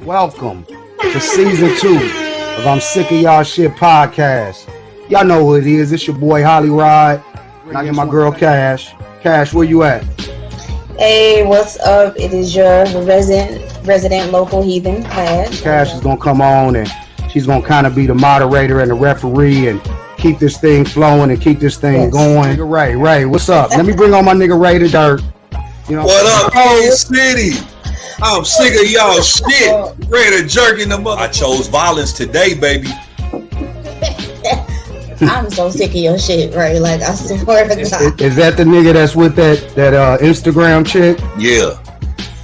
welcome to season 2 of I'm Sick of Y'all Shit podcast. Y'all know who it is. It's your boy Holly Rod. And I get my girl Cash. Cash, where you at? Hey, what's up? It is your resident local heathen, Cash. Cash is gonna come on and she's gonna kind of be the moderator and the referee and keep this thing flowing and keep this thing going. Nigga Ray, what's up? Let me bring on my nigga Ray the Dirt. You know what up, Old City? I'm sick of y'all shit. Ready to jerk in the mother. I chose violence today, baby. I'm so sick of your shit, Ray. Like, I swear to God. Is that the nigga that's with that Instagram chick? Yeah.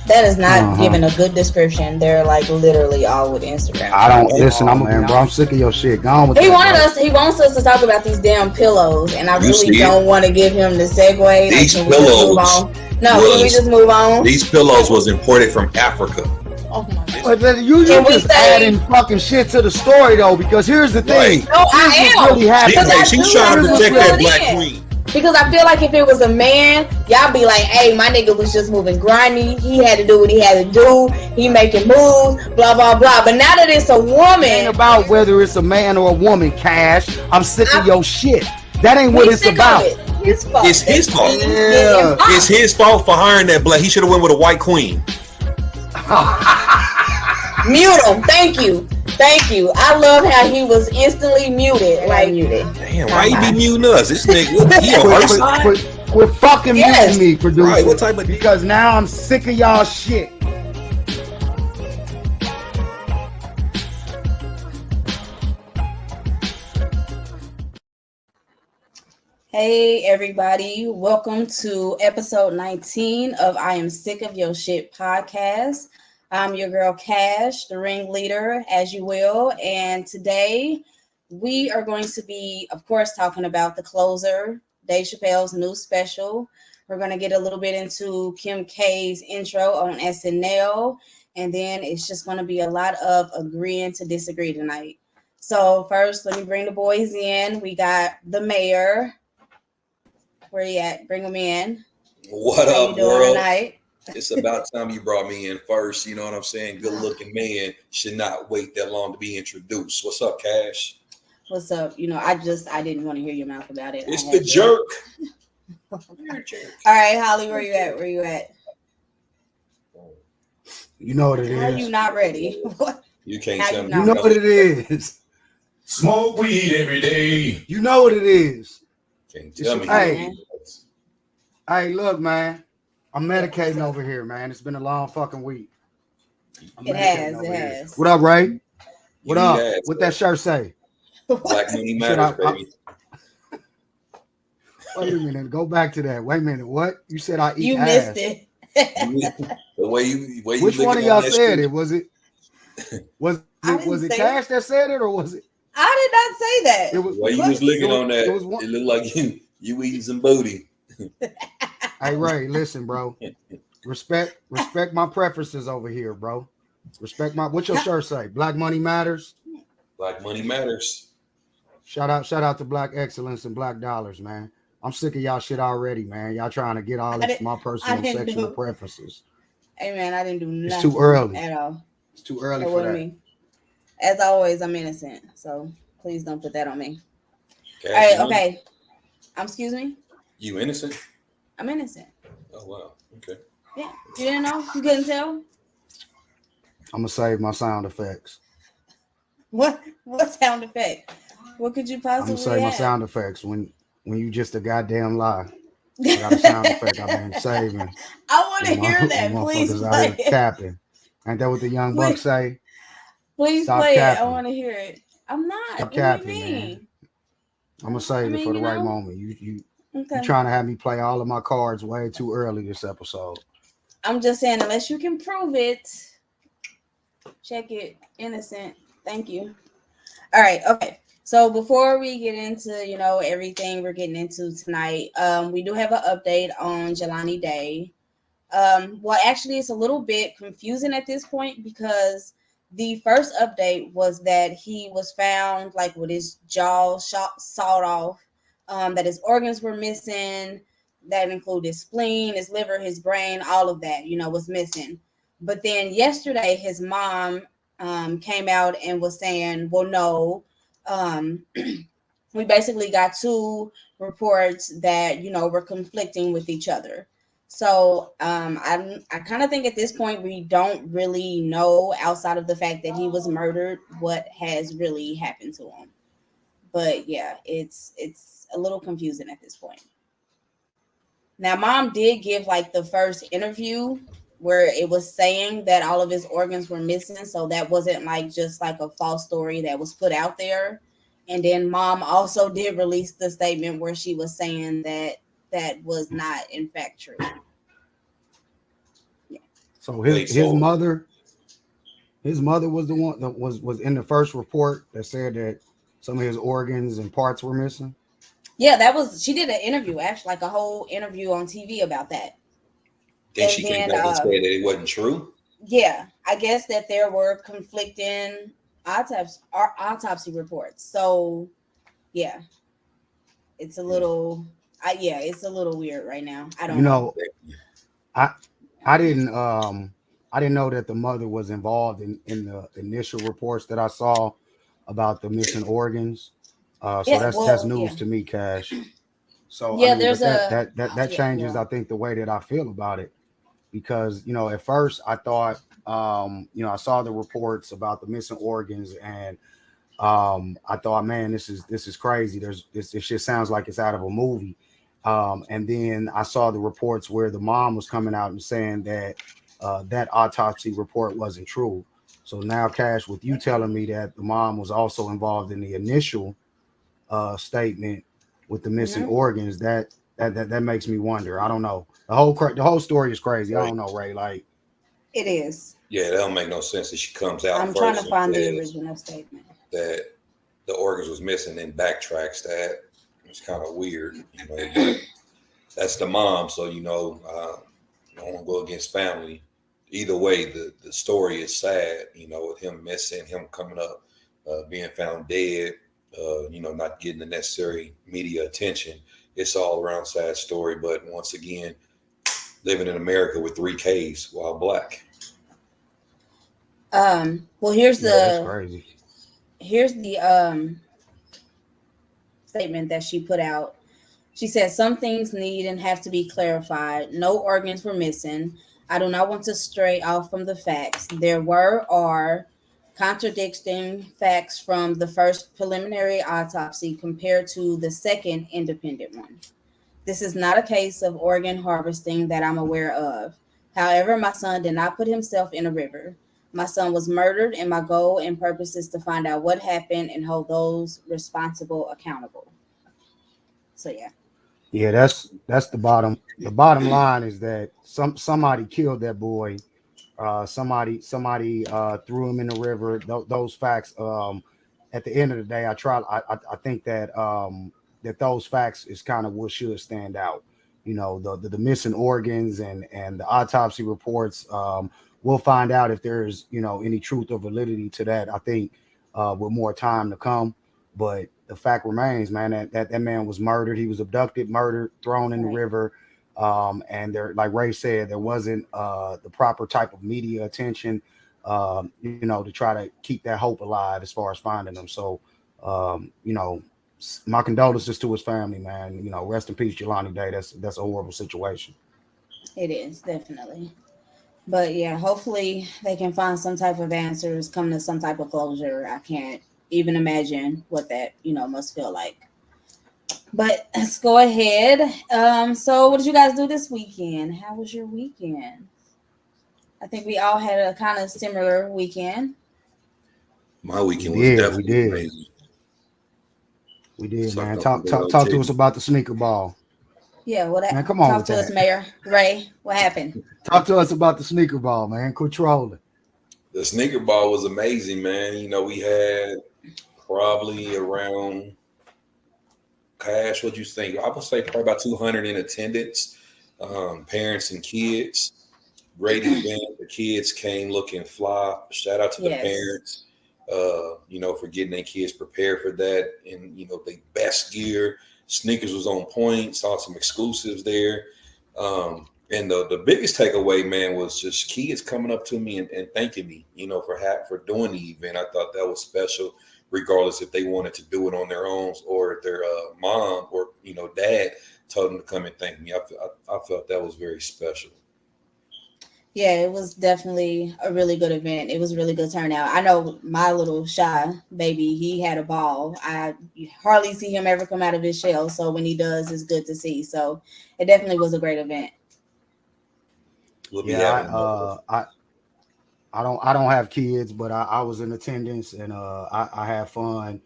That is not giving a good description. They're like literally all with Instagram. I don't listen. I'm sick of your shit. Gone with He wants us to talk about these damn pillows, and I really don't want to give him the segue. These like, pillows. Can we just move on? These pillows was imported from Africa. Oh my God. But you just adding fucking shit to the story though, because here's the thing. Right. No, I am. Really she's trying to protect that black queen. Because I feel like if it was a man, y'all be like, hey, my nigga was just moving grimy. He had to do what he had to do. He making moves, blah, blah, blah. But now that it's a woman. It ain't about whether it's a man or a woman, Cash. I'm sick of your shit. That ain't what it's about. It's his fault. Yeah. It's his fault for hiring that black. He should have went with a white queen. Mute him. Thank you. I love how he was instantly muted. Like muted. Damn, why you be muting us? This nigga, he on her side. Quit fucking muting me, producer. Right, what type of? Because now I'm sick of y'all shit. Hey everybody, welcome to episode 19 of I Am Sick of Your Shit podcast. I'm your girl Cash, the ringleader, as you will, and today we are going to be, of course, talking about The Closer, Dave Chappelle's new special. We're going to get a little bit into Kim K's intro on SNL, and then it's just going to be a lot of agreeing to disagree tonight. So first, let me bring the boys in. We got the mayor. Where you at? Bring them in. What How up, world? Tonight? It's about time you brought me in first. You know what I'm saying? Good looking man should not wait that long to be introduced. What's up, Cash? What's up? You know, I didn't want to hear your mouth about it. It's the jerk. All right, Holly, where you at? You know what it is. How are you not ready? You can't tell me. You know what it is. Smoke weed every day. You know what it is. Can't tell me. Hey, look, man. I'm medicating over here, man. It's been a long fucking week. It has. What up, Ray? What up? What that shirt say? Black money matters, baby. Wait a minute. Go back to that. Wait a minute. What? You said I eat you ass. Missed it. The way you Which one of y'all said it? Was it Cash that said it, or was it? I did not say that. The way you was licking on that, it looked like you eating some booty. Hey Ray, listen, bro. Respect my preferences over here, bro. Respect my. What's your shirt say? Black money matters. Black money matters. Shout out to Black excellence and Black dollars, man. I'm sick of y'all shit already, man. Y'all trying to get all into my personal sexual preferences. Hey man, I didn't do nothing. It's too early at all. It's too early for that. Me. As always, I'm innocent, so please don't put that on me. Cash, all right, okay. Excuse me. You innocent? I'm innocent. Oh wow. Okay. Yeah. You didn't know? You couldn't tell? I'm gonna save my sound effects. What sound effect? What could you possibly I'm gonna save my sound effects when you just a goddamn lie. I got a sound effect I've been saving. I want to hear that. Please play it. Capping. Ain't that what the young bucks say? Please Stop play capping. it. I want to hear it. I'm not. Stop what capping, do you mean? Man. I'm gonna save it for the right moment. You okay. Trying to have me play all of my cards way too early this episode. I'm just saying, unless you can prove it, check it. Innocent. Thank you. All right. Okay. So before we get into, everything we're getting into tonight, we do have an update on Jelani Day. Well, actually, it's a little bit confusing at this point because the first update was that he was found like with his jaw sawed off, that his organs were missing. That included his spleen, his liver, his brain, all of that, was missing. But then yesterday, his mom came out and was saying, well, no, we basically got two reports that, were conflicting with each other. So I kind of think at this point we don't really know, outside of the fact that he was murdered, what has really happened to him. But yeah, it's a little confusing at this point. Now, mom did give like the first interview where it was saying that all of his organs were missing, so that wasn't like just like a false story that was put out there. And then mom also did release the statement where she was saying that that was not in fact true. Yeah. So his mother was the one that was in the first report that said that some of his organs and parts were missing. Yeah, she did an interview, actually, like a whole interview on TV about that. Then she came back and said that it wasn't true. Yeah, I guess that there were conflicting autopsy reports. So, yeah, it's a little, it's a little weird right now. I don't know. I didn't know that the mother was involved in the initial reports that I saw about the missing organs. That's news to me, Cash. So yeah, I mean, that changes, I think, the way that I feel about it, because at first I thought I saw the reports about the missing organs, and I thought, man, this is crazy. This shit sounds like it's out of a movie. And then I saw the reports where the mom was coming out and saying that that autopsy report wasn't true. So now, Cash, with you telling me that the mom was also involved in the initial statement with the missing organs, that makes me wonder. I don't know. The whole story is crazy. I don't know, Ray. Like, it is. Yeah, that don't make no sense that she comes out. I'm trying to find the original statement that the organs was missing and backtracks that. It's kind of weird, but that's the mom. So, I don't want to go against family. Either way, the story is sad, with him missing, him coming up, being found dead, not getting the necessary media attention. It's all around sad story. But once again, living in America with 3 Ks while black. Well, here's that's crazy. Here's the statement that she put out. She said, some things need and have to be clarified. No organs were missing. I do not want to stray off from the facts. There are contradicting facts from the first preliminary autopsy compared to the second independent one. This is not a case of organ harvesting that I'm aware of. However, my son did not put himself in a river. My son was murdered, and my goal and purpose is to find out what happened and hold those responsible accountable. So yeah. Yeah, that's the bottom. The bottom line is that somebody killed that boy. Somebody threw him in the river. Those facts. At the end of the day, I think that that those facts is kind of what should stand out. The missing organs and the autopsy reports. We'll find out if there's any truth or validity to that, I think, with more time to come. But the fact remains, man, that man was murdered. He was abducted, murdered, thrown in the river. And there, like Ray said, there wasn't the proper type of media attention, to try to keep that hope alive as far as finding them. So, my condolences to his family, man. Rest in peace, Jelani Day. That's a horrible situation. It is, definitely. But yeah, hopefully they can find some type of answers, come to some type of closure. I can't even imagine what that, must feel like. But let's go ahead. So what did you guys do this weekend? How was your weekend? I think we all had a kind of similar weekend. My weekend was definitely amazing. We did, man. Talk to us about the sneaker ball. Yeah, man, come on. Talk to us, Mayor Ray. What happened? Talk to us about the sneaker ball, man. Quit trolling. The sneaker ball was amazing, man. We had probably around, Cash, what you think? I would say probably about 200 in attendance, parents and kids. Great event. The kids came looking fly. Shout out to the parents, for getting their kids prepared for that. And, the best gear. Sneakers was on point. Saw some exclusives there. And the biggest takeaway, man, was just kids coming up to me and thanking me, for doing the event. I thought that was special, regardless if they wanted to do it on their own or if their mom or dad told them to come and thank me. I felt that was very special. Yeah, it was definitely a really good event. It was a really good turnout. I know my little shy baby, he had a ball. I hardly see him ever come out of his shell. So when he does, it's good to see. So it definitely was a great event. We'll be Yeah, having another. I don't have kids, but I was in attendance and I had fun.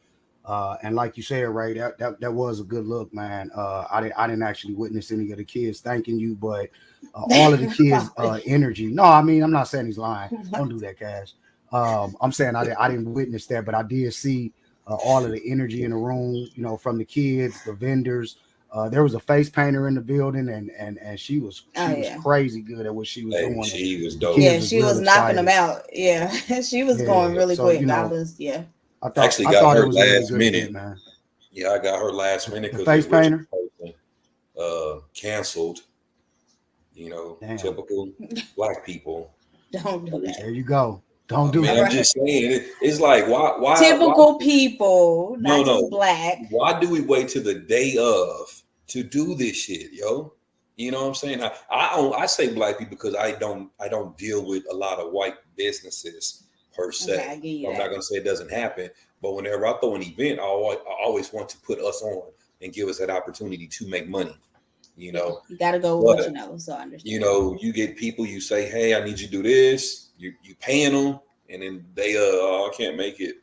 And like you said, Ray, that was a good look, man. I didn't actually witness any of the kids thanking you, but all of the kids' energy. No, I mean I'm not saying he's lying. Don't do that, Cash. I'm saying I didn't witness that, but I did see all of the energy in the room. From the kids, the vendors. There was a face painter in the building, and she was Oh yeah. crazy good at what she was Hey, doing. she was The dope. kids Yeah, was she real was knocking them excited. out. Yeah. She was going Yeah, really so quick. I was yeah. Actually I got thought it her was a really last good event, minute. man. Yeah, I got her last minute The because the face original painter, person canceled. damn. Typical black people. Don't do that. There you go. Don't I do mean, All I'm that. right. just saying, it's like why? Typical people, No, not just no. black. Why do we wait till the day of to do this shit, yo? You know what I'm saying? I say black people because I don't deal with a lot of white businesses per Okay, I se. give you I'm not that. gonna say it doesn't happen, but whenever I throw an event, I always want to put us on and give us that opportunity to make money. You Yeah, know, you got to go with what but you know. So I understand. you get people, you say, hey, I need you to do this. You paying them, and then they oh, I can't make it.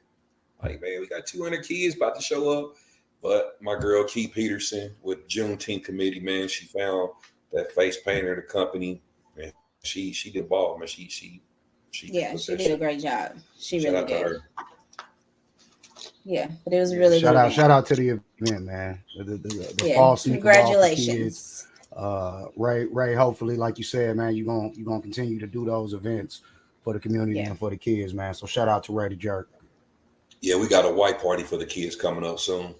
Like, man, we got 200 kids about to show up. But my girl Key Peterson with Juneteenth committee, man, she found that face painter, the company, and she did ball, man. She Yeah, put she that did a shit. great job. She Shout really out to did. her. Yeah, but it was a Yeah, really good shout event. out to the event, man. The Yeah, fall sneaker ball for kids. congratulations. Ray, hopefully, like you said, man, you gonna continue to do those events for the community Yeah, and for the kids, man. So shout out to Ray the Jerk. Yeah, we got a white party for the kids coming up soon.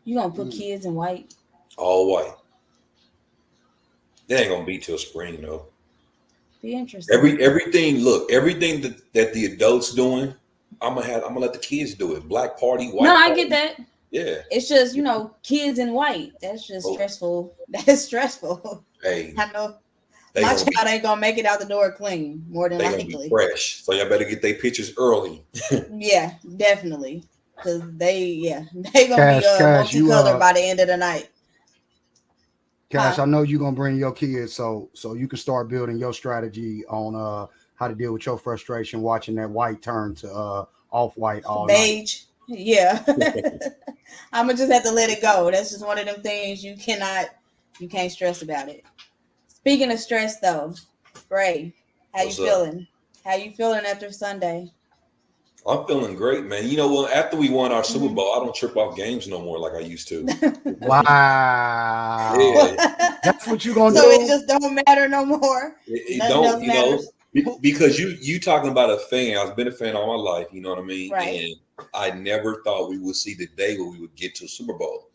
you gonna put Mm. kids in white? All white. They ain't gonna be till spring though. Be interesting. Everything that the adults doing, I'm gonna let the kids do it. Black party, No, white I get party. that. Yeah. It's just kids in white. That's just Oh, stressful. That's stressful. hey, I know they my gonna be child ain't gonna make it out the door clean. More than they gonna be likely. fresh. So y'all better get their pictures early. Yeah, definitely. Cause they gonna be Cash, multicolored by the end of the night. Cash, Huh? I know you're gonna bring your kids, so you can start building your strategy on how to deal with your frustration watching that white turn to off white all night. Beige. Yeah. I'ma just have to let it go. That's just one of them things you can't stress about it. Speaking of stress though, Ray, how you What's up? feeling? How you feeling after Sunday? I'm feeling great, man. You know what? After we won our Super Mhm. Bowl, I don't trip off games no more like I used to. Wow, Yeah, that's what you gonna So it do? just don't matter no more. it Nothing don't, else matters. Who- because you talking about a fan. I've been a fan all my life. You know what I mean? Right. And I never thought we would see the day where we would get to a Super Bowl.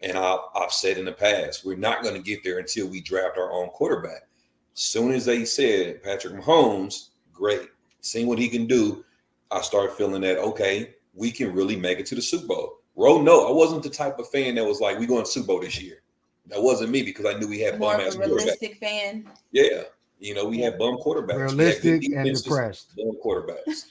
And I've said in the past, we're not going to get there until we draft our own quarterback. Soon as they said Patrick Mahomes, great, seeing what he can do, I started feeling that okay, we can really make it to the Super Bowl. No, I wasn't the type of fan that was like, "We going to Super Bowl this year." That wasn't me because I knew we had More bum of a ass quarterbacks. realistic fan. Yeah, we Yeah. had bum quarterbacks. We had good Realistic and defenses, depressed. bum quarterbacks.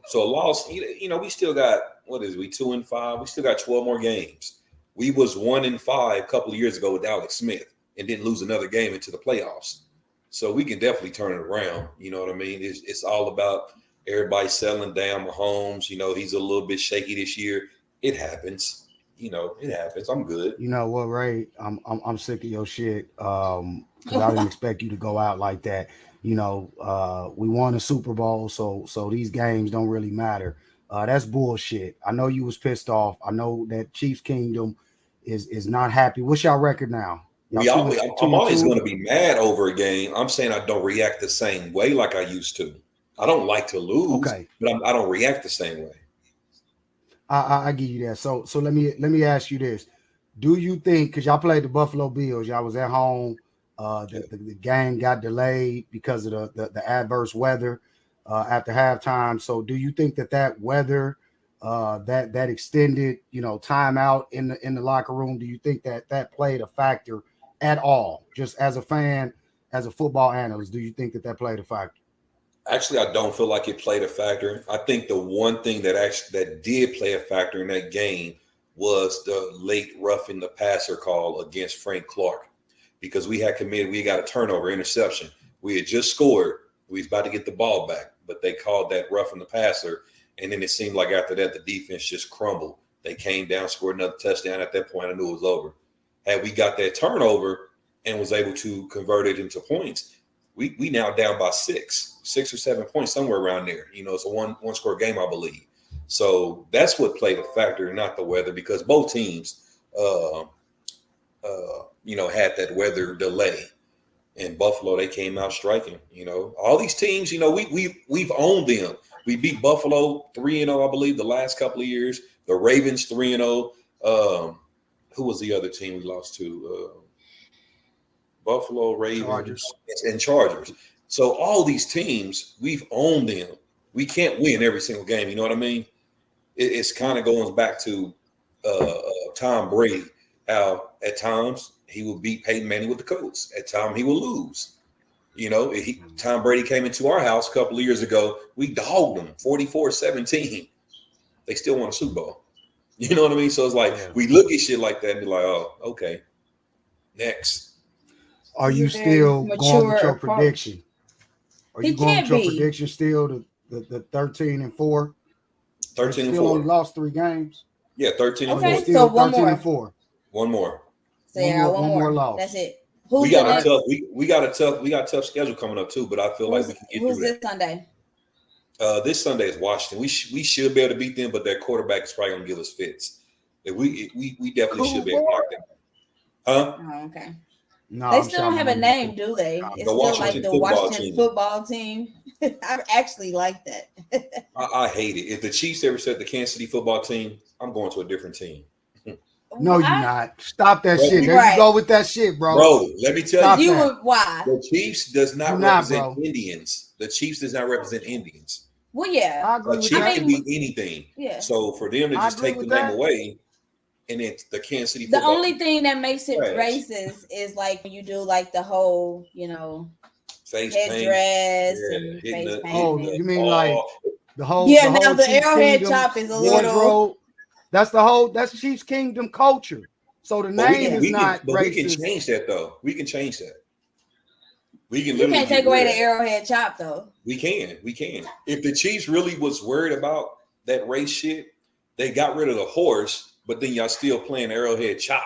So lost. We still got what is it, we 2-5. We still got 12 more games. We was 1-5 a couple of years ago with Alex Smith and didn't lose another game into the playoffs. So we can definitely turn it around. You know what I mean? It's all about everybody settling down. Mahomes, he's a little bit shaky this year. It happens. It happens. I'm good. You know what, Ray? I'm sick of your shit. Because I didn't expect you to go out like that. We won a Super Bowl, so these games don't really matter. That's bullshit. I know you was pissed off. I know that Chiefs Kingdom is not happy. What's y'all record now? Y'all We two and always, two I'm and always going two. to be mad over a game. I'm saying I don't react the same way like I used to. I don't like to lose, Okay, but I don't react the same way. I give you that. So let me ask you this: do you think because y'all played the Buffalo Bills, y'all was at home? The game got delayed because of the adverse weather after halftime. So, do you think that weather, that extended, timeout in the locker room, do you think that played a factor at all? Just as a fan, as a football analyst, do you think that played a factor? Actually, I don't feel like it played a factor. I think the one thing that did play a factor in that game was the late roughing the passer call against Frank Clark, because we got a turnover, interception. We had just scored. We was about to get the ball back, but they called that roughing the passer. And then it seemed like after that, the defense just crumbled. They came down, scored another touchdown. At that point, I knew it was over. Had we got that turnover and was able to convert it into points, we now down by 6 or 7 points, somewhere around there. It's a one score game, I believe. So that's what played a factor, not the weather, because both teams, had that weather delay. In Buffalo, they came out striking. All these teams, we've owned them. We beat Buffalo 3-0, I believe, the last couple of years. The Ravens 3-0. Who was the other team we lost to? Buffalo, Ravens, and Chargers. So all these teams, we've owned them. We can't win every single game. You know what I mean? It's kind of going back to Tom Brady, how at times he would beat Peyton Manning with the Colts. At times he will lose. Tom Brady came into our house a couple of years ago. We dogged them 44-17. They still won a Super Bowl. You know what I mean? So it's like we look at shit like that and be like, oh, okay, next. Are you still going with your prediction? Are you going with your prediction still? The 13-4. 13-4. Still only lost 3 games. Yeah, 13-4. Okay, so one more. 13-4. One more. So one more loss. That's it. We got a tough schedule coming up too, but I feel like we can get through that. Who's this Sunday? This Sunday is Washington. We should be able to beat them, but their quarterback is probably going to give us fits. We definitely should be able to knock them. Huh? Oh, okay. No, they still don't have a name, do they? It's still like the Washington football team. I actually like that. I hate it. If the Chiefs ever said the Kansas City football team, I'm going to a different team. No, you're not. Stop that shit. There you go with that shit, bro. Bro, let me tell you. Why? The Chiefs does not represent Indians. The Chiefs does not represent Indians. Well, yeah. I agree with that. A Chief can be anything. Yeah. So for them to just take the name away, and it's the Kansas City football. The only thing that makes it racist is like when you do like the whole, face headdress and face paint. Oh, you mean like the whole? Yeah, now the Arrowhead chop is a little. That's Chiefs Kingdom culture. So the name is not racist. We can change that though. We can change that. We can. You can't take away the Arrowhead chop though. We can. If the Chiefs really was worried about that race shit, they got rid of the horse. But then y'all still playing Arrowhead chop.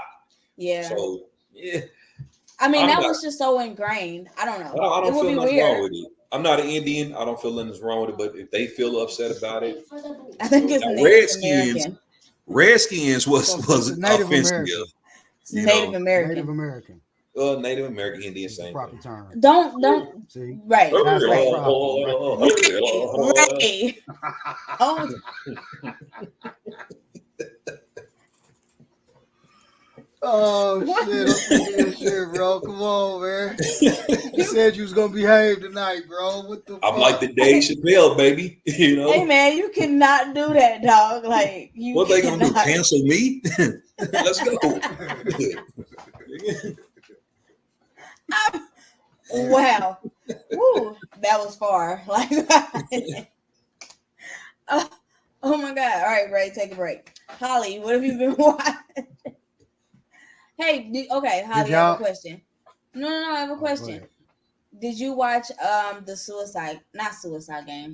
Yeah. So yeah. I mean, was just so ingrained. I don't know. I don't feel nothing wrong with it. I'm not an Indian. I don't feel nothing's wrong with it. But if they feel upset about it, I think it's Redskins was Native offensive. American. Native American. Native American. Native American Indian, same proper term. Don't see right. That's right. Right. Oh. Oh shit! Shit, bro. Come on, man. You said you was gonna behave tonight, bro. What the? I'm like the Dave Chappelle, baby. Hey, man, you cannot do that, dog. Like you. What they gonna do? Cancel me? Let's go. Wow. Woo, that was far. Like. Oh my God! All right, Ray, take a break. Holly, what have you been watching? Hey, okay, Holly, I have a question. No, I have a question. Did you watch the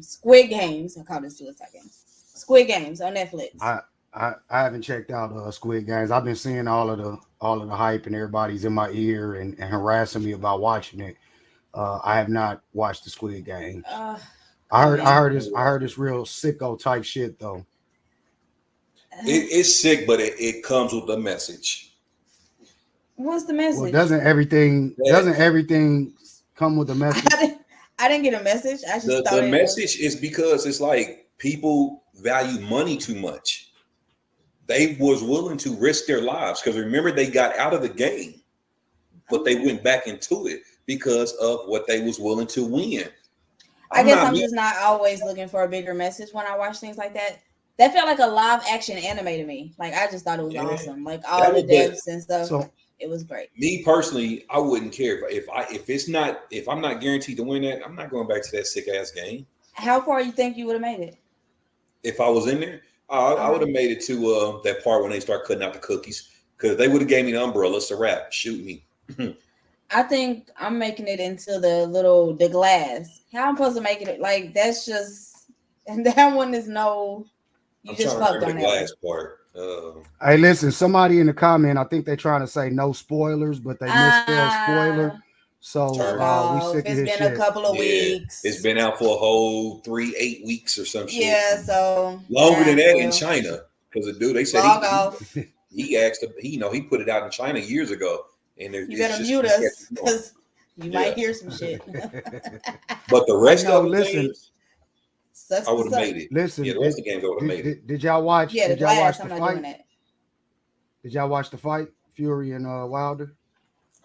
Squid Games? I call it Suicide Games. Squid Games on Netflix. I haven't checked out Squid Games. I've been seeing all of the hype and everybody's in my ear and harassing me about watching it. I have not watched the Squid Games. I heard this real sicko type shit though. It's sick, but it comes with a message. What's the message? Well, doesn't everything come with a message? I didn't get a message. I just thought the message is because it's like people value money too much. They was willing to risk their lives because remember they got out of the game. but they went back into it because of what they was willing to win. I guess I'm just not always looking for a bigger message when I watch things like that. That felt like a live action anime to me. Like I just thought it was awesome. Like all the deaths and stuff. So, it was great. Me personally, I wouldn't care if I'm not guaranteed to win that. I'm not going back to that sick ass game. How far you think you would have made it? If I was in there, I would have made it to that part when they start cutting out the cookies, because they would have gave me the umbrella. It's a wrap. Shoot me. I think I'm making it into the glass. How I'm supposed to make it? Like that's just, and that one is no. You I'm just trying to fucked remember on the that glass part. Hey, listen, somebody in the comment, I think they're trying to say no spoilers, but they misspelled spoiler. So we sick of this It's been shit. a couple of weeks. It's been out for a whole 8 weeks or some shit. Yeah, so longer than that in China, because the dude they said he asked him, he put it out in China years ago, and you better mute us because you might hear some shit. But the rest of the games, I would have made it. Listen, the rest of the games I would have made it. Did y'all watch? Yeah, did y'all watch I'm the not fight? doing that. Did y'all watch the fight, Fury and Wilder?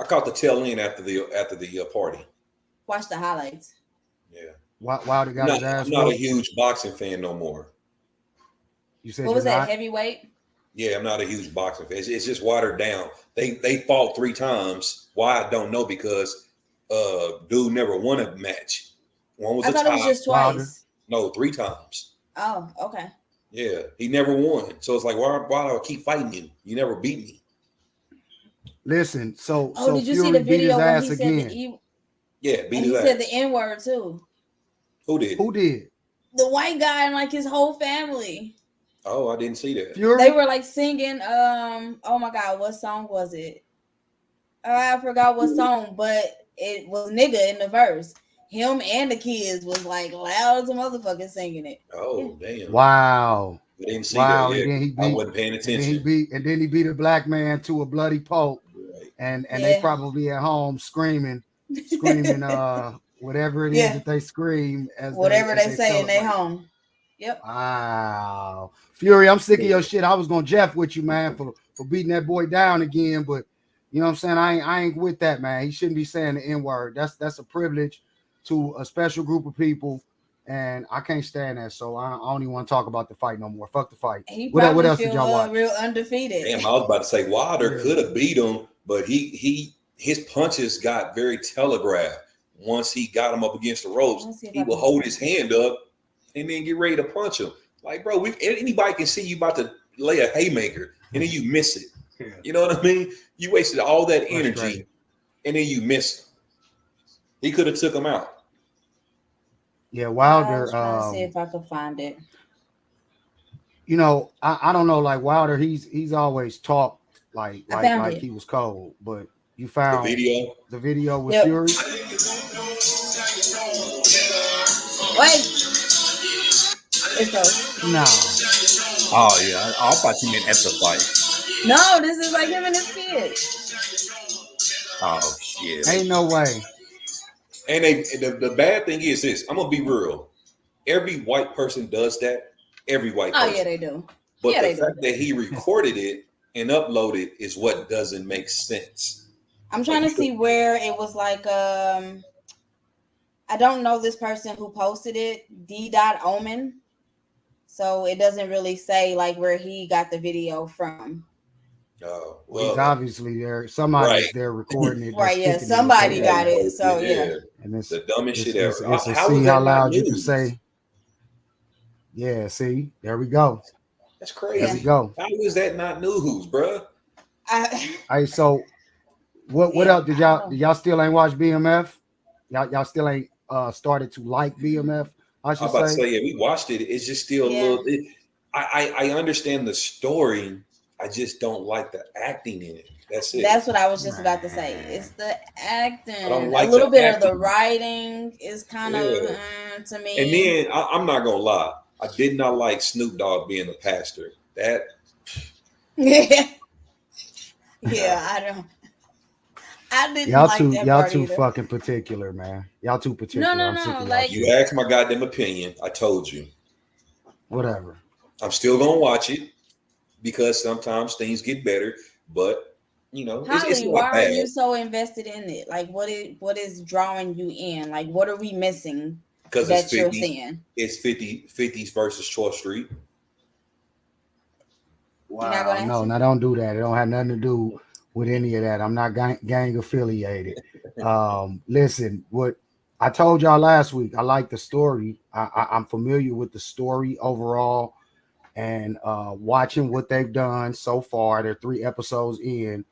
I caught the tail end after the party. Watch the highlights. Yeah. Wilder got his ass. I'm not a huge boxing fan no more. You said what was that, heavyweight? Yeah, I'm not a huge boxing fan. It's just watered down. They fought 3 times. Why I don't know, because dude never won a match. One was I thought it was just twice. Wilder. No, 3 times. Oh, okay. Yeah, he never won. So it's like, why do I keep fighting you? You never beat me. Listen, so did you Fury see the video beat his ass he again? Said yeah, beat and his he ass. said the N-word too. Who did? The white guy and like his whole family. Oh, I didn't see that. Fury? They were like singing. Oh my God, what song was it? I forgot what song, but it was nigga in the verse. Him and the kids was like loud as a motherfucker singing it. Oh damn! Wow. I didn't see that. Yeah, and then he beat, I wasn't paying attention. And then he beat a black man to a bloody pulp. Right. And they probably at home screaming, whatever it is that they scream as whatever they say in their home. Yep. Wow. Fury, I'm sick of your shit. I was gonna Jeff with you, man, for beating that boy down again, but you know what I'm saying? I ain't with that, man. He shouldn't be saying the N-word. That's a privilege to a special group of people, and I can't stand that. So I don't even want to talk about the fight no more. Fuck the fight. What else did y'all watch? Real undefeated. Damn, I was about to say Wilder could have beat him, but his punches got very telegraphed. Once he got him up against the ropes, he will hold his hand up and then get ready to punch him. Like, bro, anybody can see you about to lay a haymaker and then you miss it. Yeah. You know what I mean? You wasted all that energy and then you missed him. He could have took him out. Yeah, Wilder. Trying to see if I could find it. You know, I don't know. Like Wilder, he's always talked like he was cold, but you found the video with Fury. Wait, it's those. No. Oh yeah, I thought you meant at the fight. No, this is like him and his kid. Oh shit! Ain't no way. And the bad thing is this. I'm gonna be real. Every white person does that. Every white person. Oh yeah, they do. But the fact that he recorded it and uploaded is what doesn't make sense. I'm trying to see where it was like. I don't know this person who posted it. D.Omen. So it doesn't really say like where he got the video from. Oh, well, he's obviously there. Somebody's there recording it. Right, yeah. Somebody got it. So yeah. And it's the dumbest shit ever. How see how loud you can say. Yeah, see, there we go. That's crazy. There we go. How is that not news, bro? Hey, so what else did y'all still ain't watch BMF? Y'all still ain't started to like BMF? I should say. Yeah, we watched it. It's just still a little. I understand the story. I just don't like the acting in it. That's it. That's what I was just about to say. It's the acting. I don't like a little bit acting. of the writing is kind of to me. And then I'm not gonna lie. I did not like Snoop Dogg being a pastor. That. Yeah, I didn't. Y'all too fucking particular, man. Y'all too particular. No. Like you asked my goddamn opinion. I told you. Whatever. I'm still gonna watch it because sometimes things get better, but You know, it's Holly, not why are bad you so invested in it? Like, what is drawing you in? Like, what are we missing because it's that you're 50. seeing? It's 50s versus 12th Street. You're not gonna No, answer? no, don't do that. It don't have nothing to do with any of that. I'm not gang affiliated. Listen, what I told y'all last week, I like the story. I'm familiar with the story overall, and watching what they've done so far. They're 3 episodes in.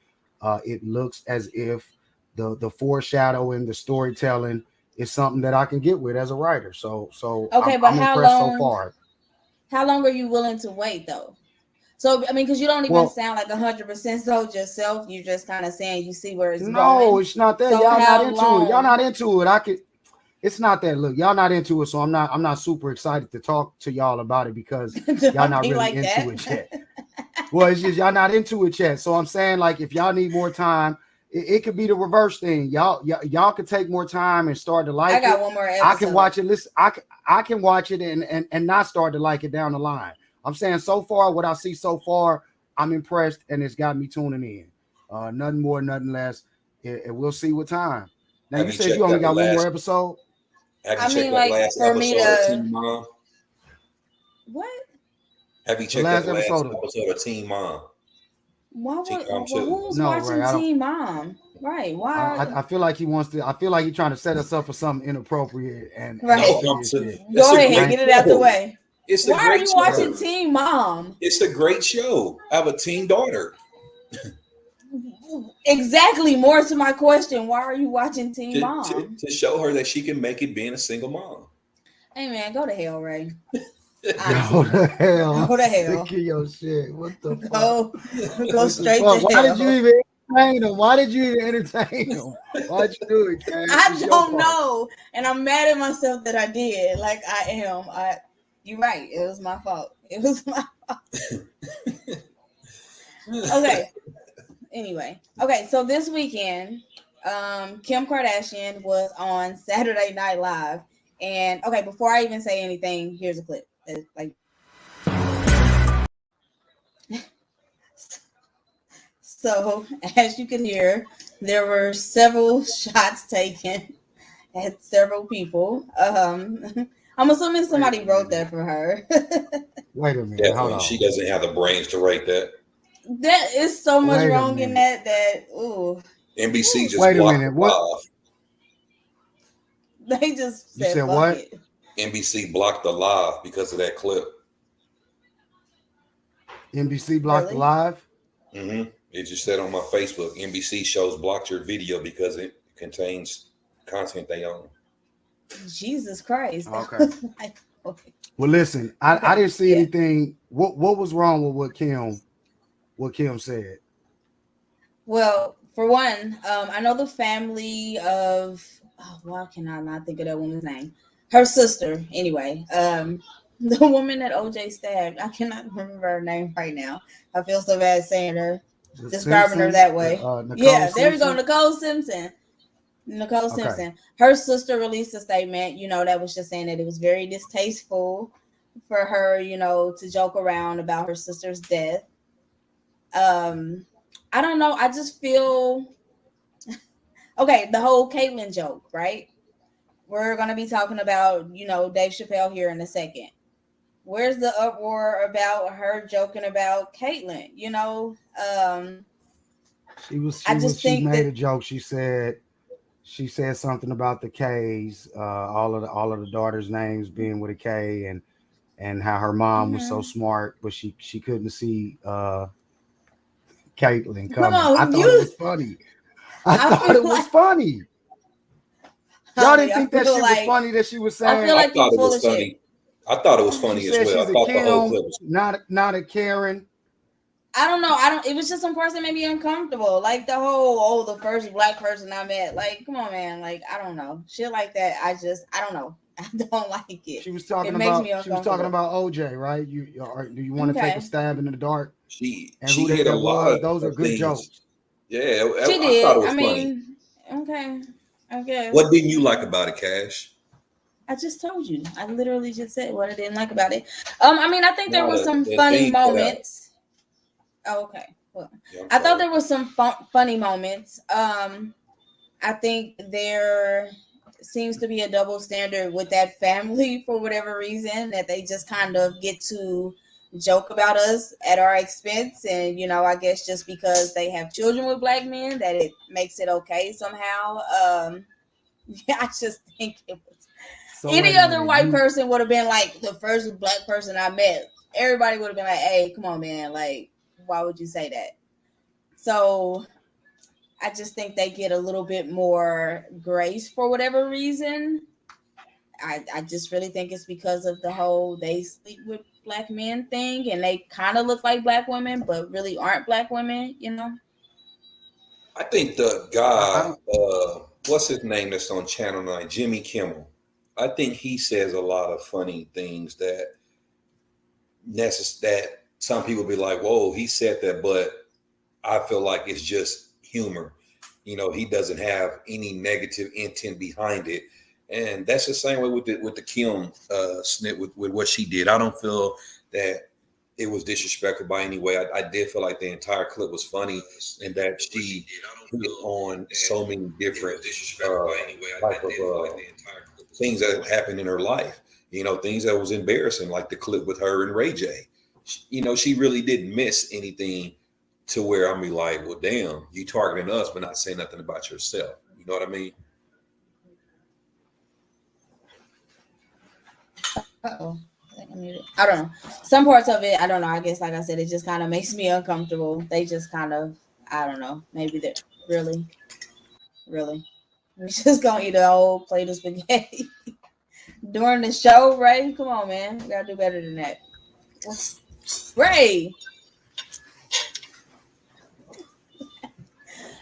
It looks as if the foreshadowing, the storytelling is something that I can get with as a writer. So Okay, but I'm impressed so far. how long are you willing to wait though? So I mean, because you don't even Well, sound like 100% sold yourself. You just kind of saying you see where it's no, going. it's not that. So Y'all not how into it. Y'all long? not into it. I could. It's not that. Look, y'all not into it, so I'm not super excited to talk to y'all about it because y'all Don't not be really like into that. it yet. Well, it's just y'all not into it yet. So I'm saying, like, if y'all need more time, it could be the reverse thing. Y'all could take more time and start to I like got it. one more I can episode. watch it. Listen, I can watch it and not start to like it down the line. I'm saying so far, what I see so far, I'm impressed, and it's got me tuning in. Nothing more, nothing less. And we'll see with time. Now Have you you said you checked only out the got one more last? episode. Have you I checked mean, out the like last for me episode of to Teen Mom? what? Have you The checked out last the last episode of episode of Teen Mom? Why Teen would? Mom Well, 2. who's no, watching Ray. I don't. Teen Mom? Right? Why? I feel like he wants to. I feel like he's trying to set us up for something inappropriate, and Right. I No, see I'm this saying shit. that's Go a ahead, great I get it out the show. way. It's a Why are great you watching show. Teen Mom? It's a great show. I have a teen daughter. Exactly. More to my question, why are you watching Teen Mom? To show her that she can make it being a single mom. Hey man, go to hell, Ray. Go to hell. Go to I'm hell. sick of your shit. What the fuck? Go What the straight fuck? to Why did you hell. even entertain him? Why did you even entertain him? Why'd you do it, Cash? I It's your don't fault. know, and I'm mad at myself that I did. Like I am. You're right. It was my fault. It was my fault. Okay. Anyway, okay. So this weekend, Kim Kardashian was on Saturday Night Live, and okay, before I even say anything, here's a clip. Like, so as you can hear, there were several shots taken at several people. I'm assuming somebody wrote that for her. Wait a minute. Hold Definitely. on. She doesn't have the brains to write that. That is so much Wait a wrong in minute. that ooh. NBC just Wait a blocked minute. the What? live. They just You said said fuck what? it. NBC blocked the live because of that clip. NBC blocked the Really? live. It just said on my Facebook, NBC shows blocked your video because it contains content they own. Jesus Christ. That Okay. was like, okay. Well, listen. I Okay, didn't see yeah. anything. What was wrong with what Kim said? Well, for one, I know the family of why can I not think of that woman's name? Her sister, anyway. The woman that OJ stabbed. I cannot remember her name right now. I feel so bad saying her, The describing her Simpson, that way. Nicole Yeah, there we go. Simpson? Nicole Simpson. Nicole Okay. Simpson. Her sister released a statement, that was just saying that it was very distasteful for her, to joke around about her sister's death. I don't know. I just feel okay. The whole Caitlyn joke, right? We're gonna be talking about, Dave Chappelle here in a second. Where's the uproar about her joking about Caitlyn? She made a joke. She said something about the K's, all of the daughters' names being with a K, and how her mom was so smart, but she couldn't see Caitlyn Come coming. on, I thought it was funny. I thought it was funny. Y'all didn't think that shit was funny that she was saying? I feel like you're full of shit. I thought it was She funny as said well. I she's a thought the whole Kim, clip was not a Karen. I don't know. It was just some person made me uncomfortable. Like the whole, the first black person I met. Like, come on, man. Like, I don't know. Shit like that. I don't know. I don't like it. She was talking It makes about me OJ, right? Do you want to take a stab in the dark? she who hit a that lot was? of Those are good things. jokes. Yeah, She I did. thought it was funny. Okay. I guess. What didn't you like about it, Cash? I just told you. I literally just said what I didn't like about it. I think there No, was some the funny thing stood out. moments. Oh, okay. Well, Yeah, I thought there was some funny moments. I think there seems to be a double standard with that family for whatever reason, that they just kind of get to joke about us at our expense. And, I guess just because they have children with black men, that it makes it okay somehow. Yeah, I just think it was So any wait a other minute, white person would have been like the first black person I met. Everybody would have been like, hey, come on, man. Like, why would you say that? So I just think they get a little bit more grace for whatever reason. I just really think it's because of the whole they sleep with black men thing, and they kind of look like black women, but really aren't black women. I think the I guy, don't. what's his name that's on Channel 9, Jimmy Kimmel. I think he says a lot of funny things that that some people be like, whoa, he said that, but I feel like it's just humor. He doesn't have any negative intent behind it. And that's the same way with the Kim snip with what she did. I don't feel that it was disrespectful by any way. I did feel like the entire clip was funny, and that she hit on so many different type of things that happened in her life. Things that was embarrassing, like the clip with her and Ray J. She really didn't miss anything to where I'm be like, well, damn, you targeting us, but not saying nothing about yourself. You know what I mean? Uh-oh. I don't know. Some parts of it, I don't know. I guess, like I said, it just kind of makes me uncomfortable. They just kind of, I don't know. Maybe they're really. We just gonna eat a whole plate of spaghetti during the show, Ray. Come on, man. We gotta do better than that. Ray,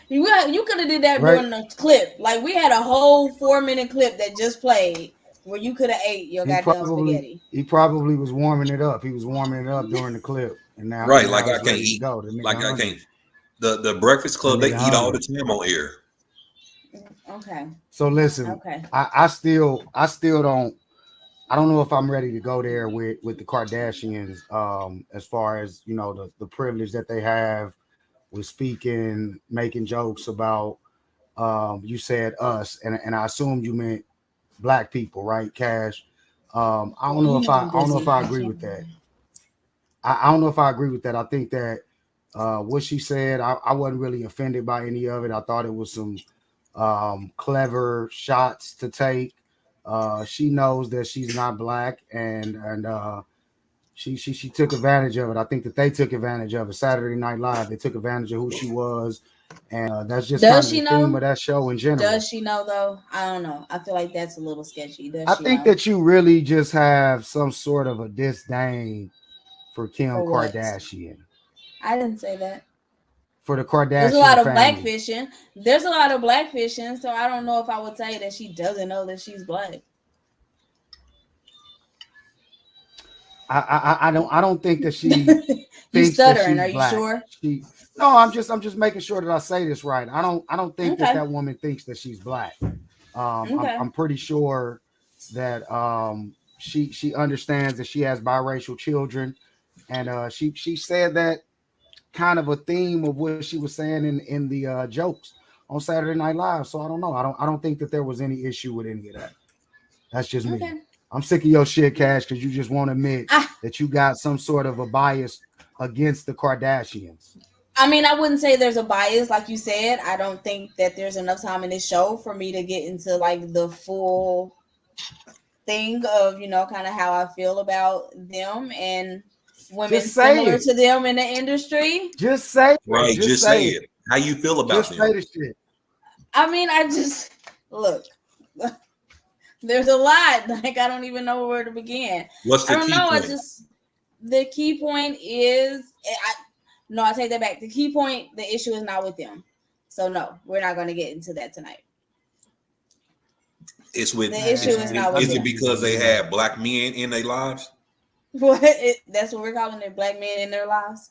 you could have did that Right. during the clip. Like, we had a whole 4-minute clip that just played where you could have ate your goddamn spaghetti. He probably was warming it up. He was warming it up during the clip, and now Right. now Like I it's can't ready to eat. go. The nigga Like I hungry. can't. The Breakfast Club, they nigga eat all hungry. the time on air. Okay. So listen, Okay. I still don't. I don't know if I'm ready to go there with the Kardashians. As far as the privilege that they have with speaking, making jokes about. You said us, and I assumed you meant black people, right, Cash? I don't know if I agree with that. I don't know if I agree with that. I think that what she said, I wasn't really offended by any of it. I thought it was some clever shots to take. She knows that she's not black, and she took advantage of it. I think that they took advantage of it. Saturday Night Live, they took advantage of who she was, and that's just kind Does of she the theme know? of that show in general. Does she know though? I don't know. I feel like that's a little sketchy. Does I she think know? that you really just have some sort of a disdain for Kim For what? Kardashian, I didn't say that. for the There's a lot Kardashian of black family. fishing. There's a lot of black fishing, so I don't know if I would say that she doesn't know that she's black. I don't think that she You thinks that stuttering? she's Are you black. sure? No, I'm just making sure that I say this right. I don't think Okay. that woman thinks that she's black. Okay. I'm pretty sure that she understands that she has biracial children, and she said that kind of a theme of what she was saying in the jokes on Saturday Night Live. So I don't know. I don't think that there was any issue with any of that. That's just me. Okay. I'm sick of your shit, Cash, because you just won't admit I that you got some sort of a bias against the Kardashians. mean, I wouldn't say there's a bias, like you said. I don't think that there's enough time in this show for me to get into like the full thing of kind of how I feel about them and women Just say similar it. to them in the industry. Just say it. Right. Just say it. How you feel about Just say them? the shit. I mean, I just look. There's a lot. Like, I don't even know where to begin. What's I the don't key know. point? The key point is, no, I take that back. The key point, the issue is not with them. So no, we're not going to get into that tonight. It's with The issue is not with is it them. because they had black men in their lives? What? That's what we're calling it, black men in their lives.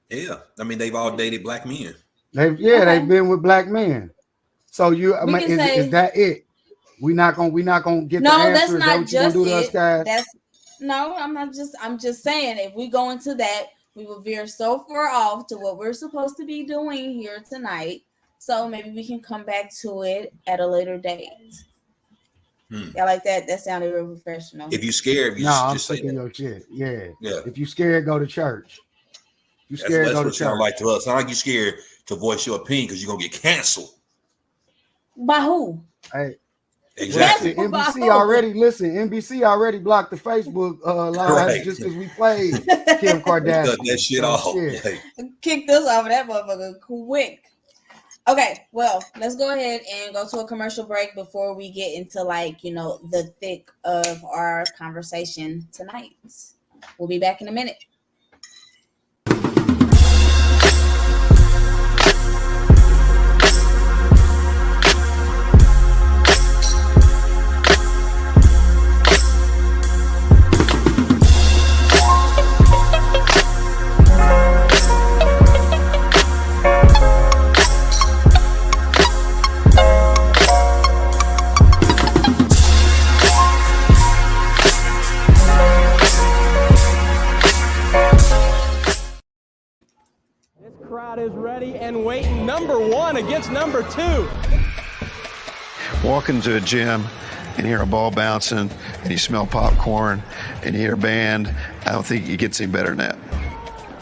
Yeah. I mean, they've all dated black men. They've been with black men. So is that it? We're not gonna get No, the answer. that's Is that not what you're gonna just do to us, it. guys? I'm just saying, if we go into that, we will veer so far off to what we're supposed to be doing here tonight. So maybe we can come back to it at a later date. Yeah, like that. That sounded real professional. If you scared, you I'm just say sick of that. your shit. Yeah. Yeah. If you scared, go to church. You scared, That's go what to it sounds church. like to us. Sound like you scared to voice your opinion because you're gonna get canceled. By who? Hey, Exactly. listen, By NBC who? NBC already blocked the Facebook lives Right. just because we played Kim Kardashian. Cut that shit off. Shit. Like, Kick this off of that motherfucker quick. Okay, well, let's go ahead and go to a commercial break before we get into the thick of our conversation tonight. We'll be back in a minute. Crowd is ready and waiting. Number one against number two. Walk into a gym and hear a ball bouncing and you smell popcorn and you hear a band. I don't think it gets any better than that.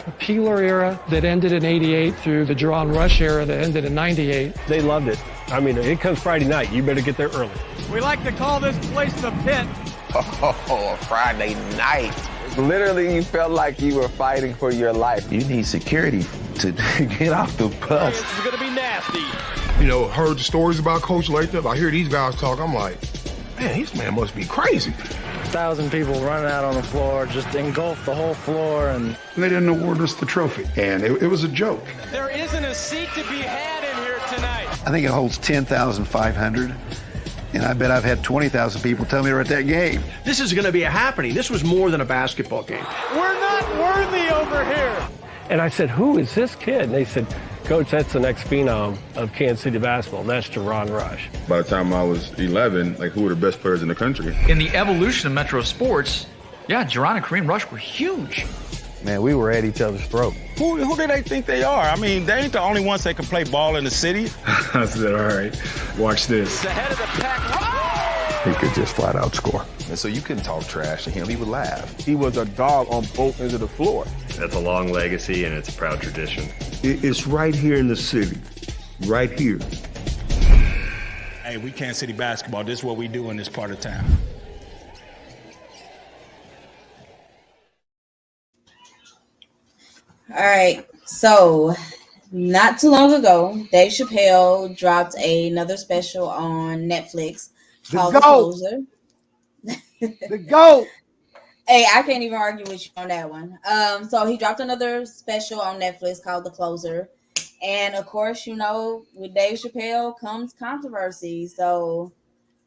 The Peeler era that ended in 88 through the Jerron Rush era that ended in 98. They loved it. I mean, it comes Friday night. You better get there early. We like to call this place the Pit. Oh, Friday night. Literally, you felt like you were fighting for your life. You need security to get off the bus. This is going to be nasty. You know, heard the stories about Coach Latham. I hear these guys talk. I'm like, man, this man must be crazy. 1,000 people running out on the floor, just engulfed the whole floor. And they didn't award us the trophy. And it was a joke. There isn't a seat to be had in here tonight. I think it holds 10,500. And I bet I've had 20,000 people tell me they're at that game. This is going to be a happening. This was more than a basketball game. We're not worthy over here. And I said, who is this kid? And they said, Coach, that's the next phenom of Kansas City basketball. And that's Jerron Rush. By the time I was 11, who were the best players in the country? In the evolution of Metro sports, yeah, Jerron and Kareem Rush were huge. Man, we were at each other's throat. Who do they think they are? I mean, they ain't the only ones that can play ball in the city. I said, all right, watch this. The head of the pack. He could just flat out score. And so you couldn't talk trash to him. He would laugh. He was a dog on both ends of the floor. That's a long legacy, and it's a proud tradition. It's right here in the city. Right here. Hey, we Kansas City basketball. This is what we do in this part of town. All right, so not too long ago, Dave Chappelle dropped another special on Netflix called The Closer. The GOAT. Hey, I can't even argue with you on that one. So he dropped another special on Netflix called The Closer. And of course, with Dave Chappelle comes controversy. So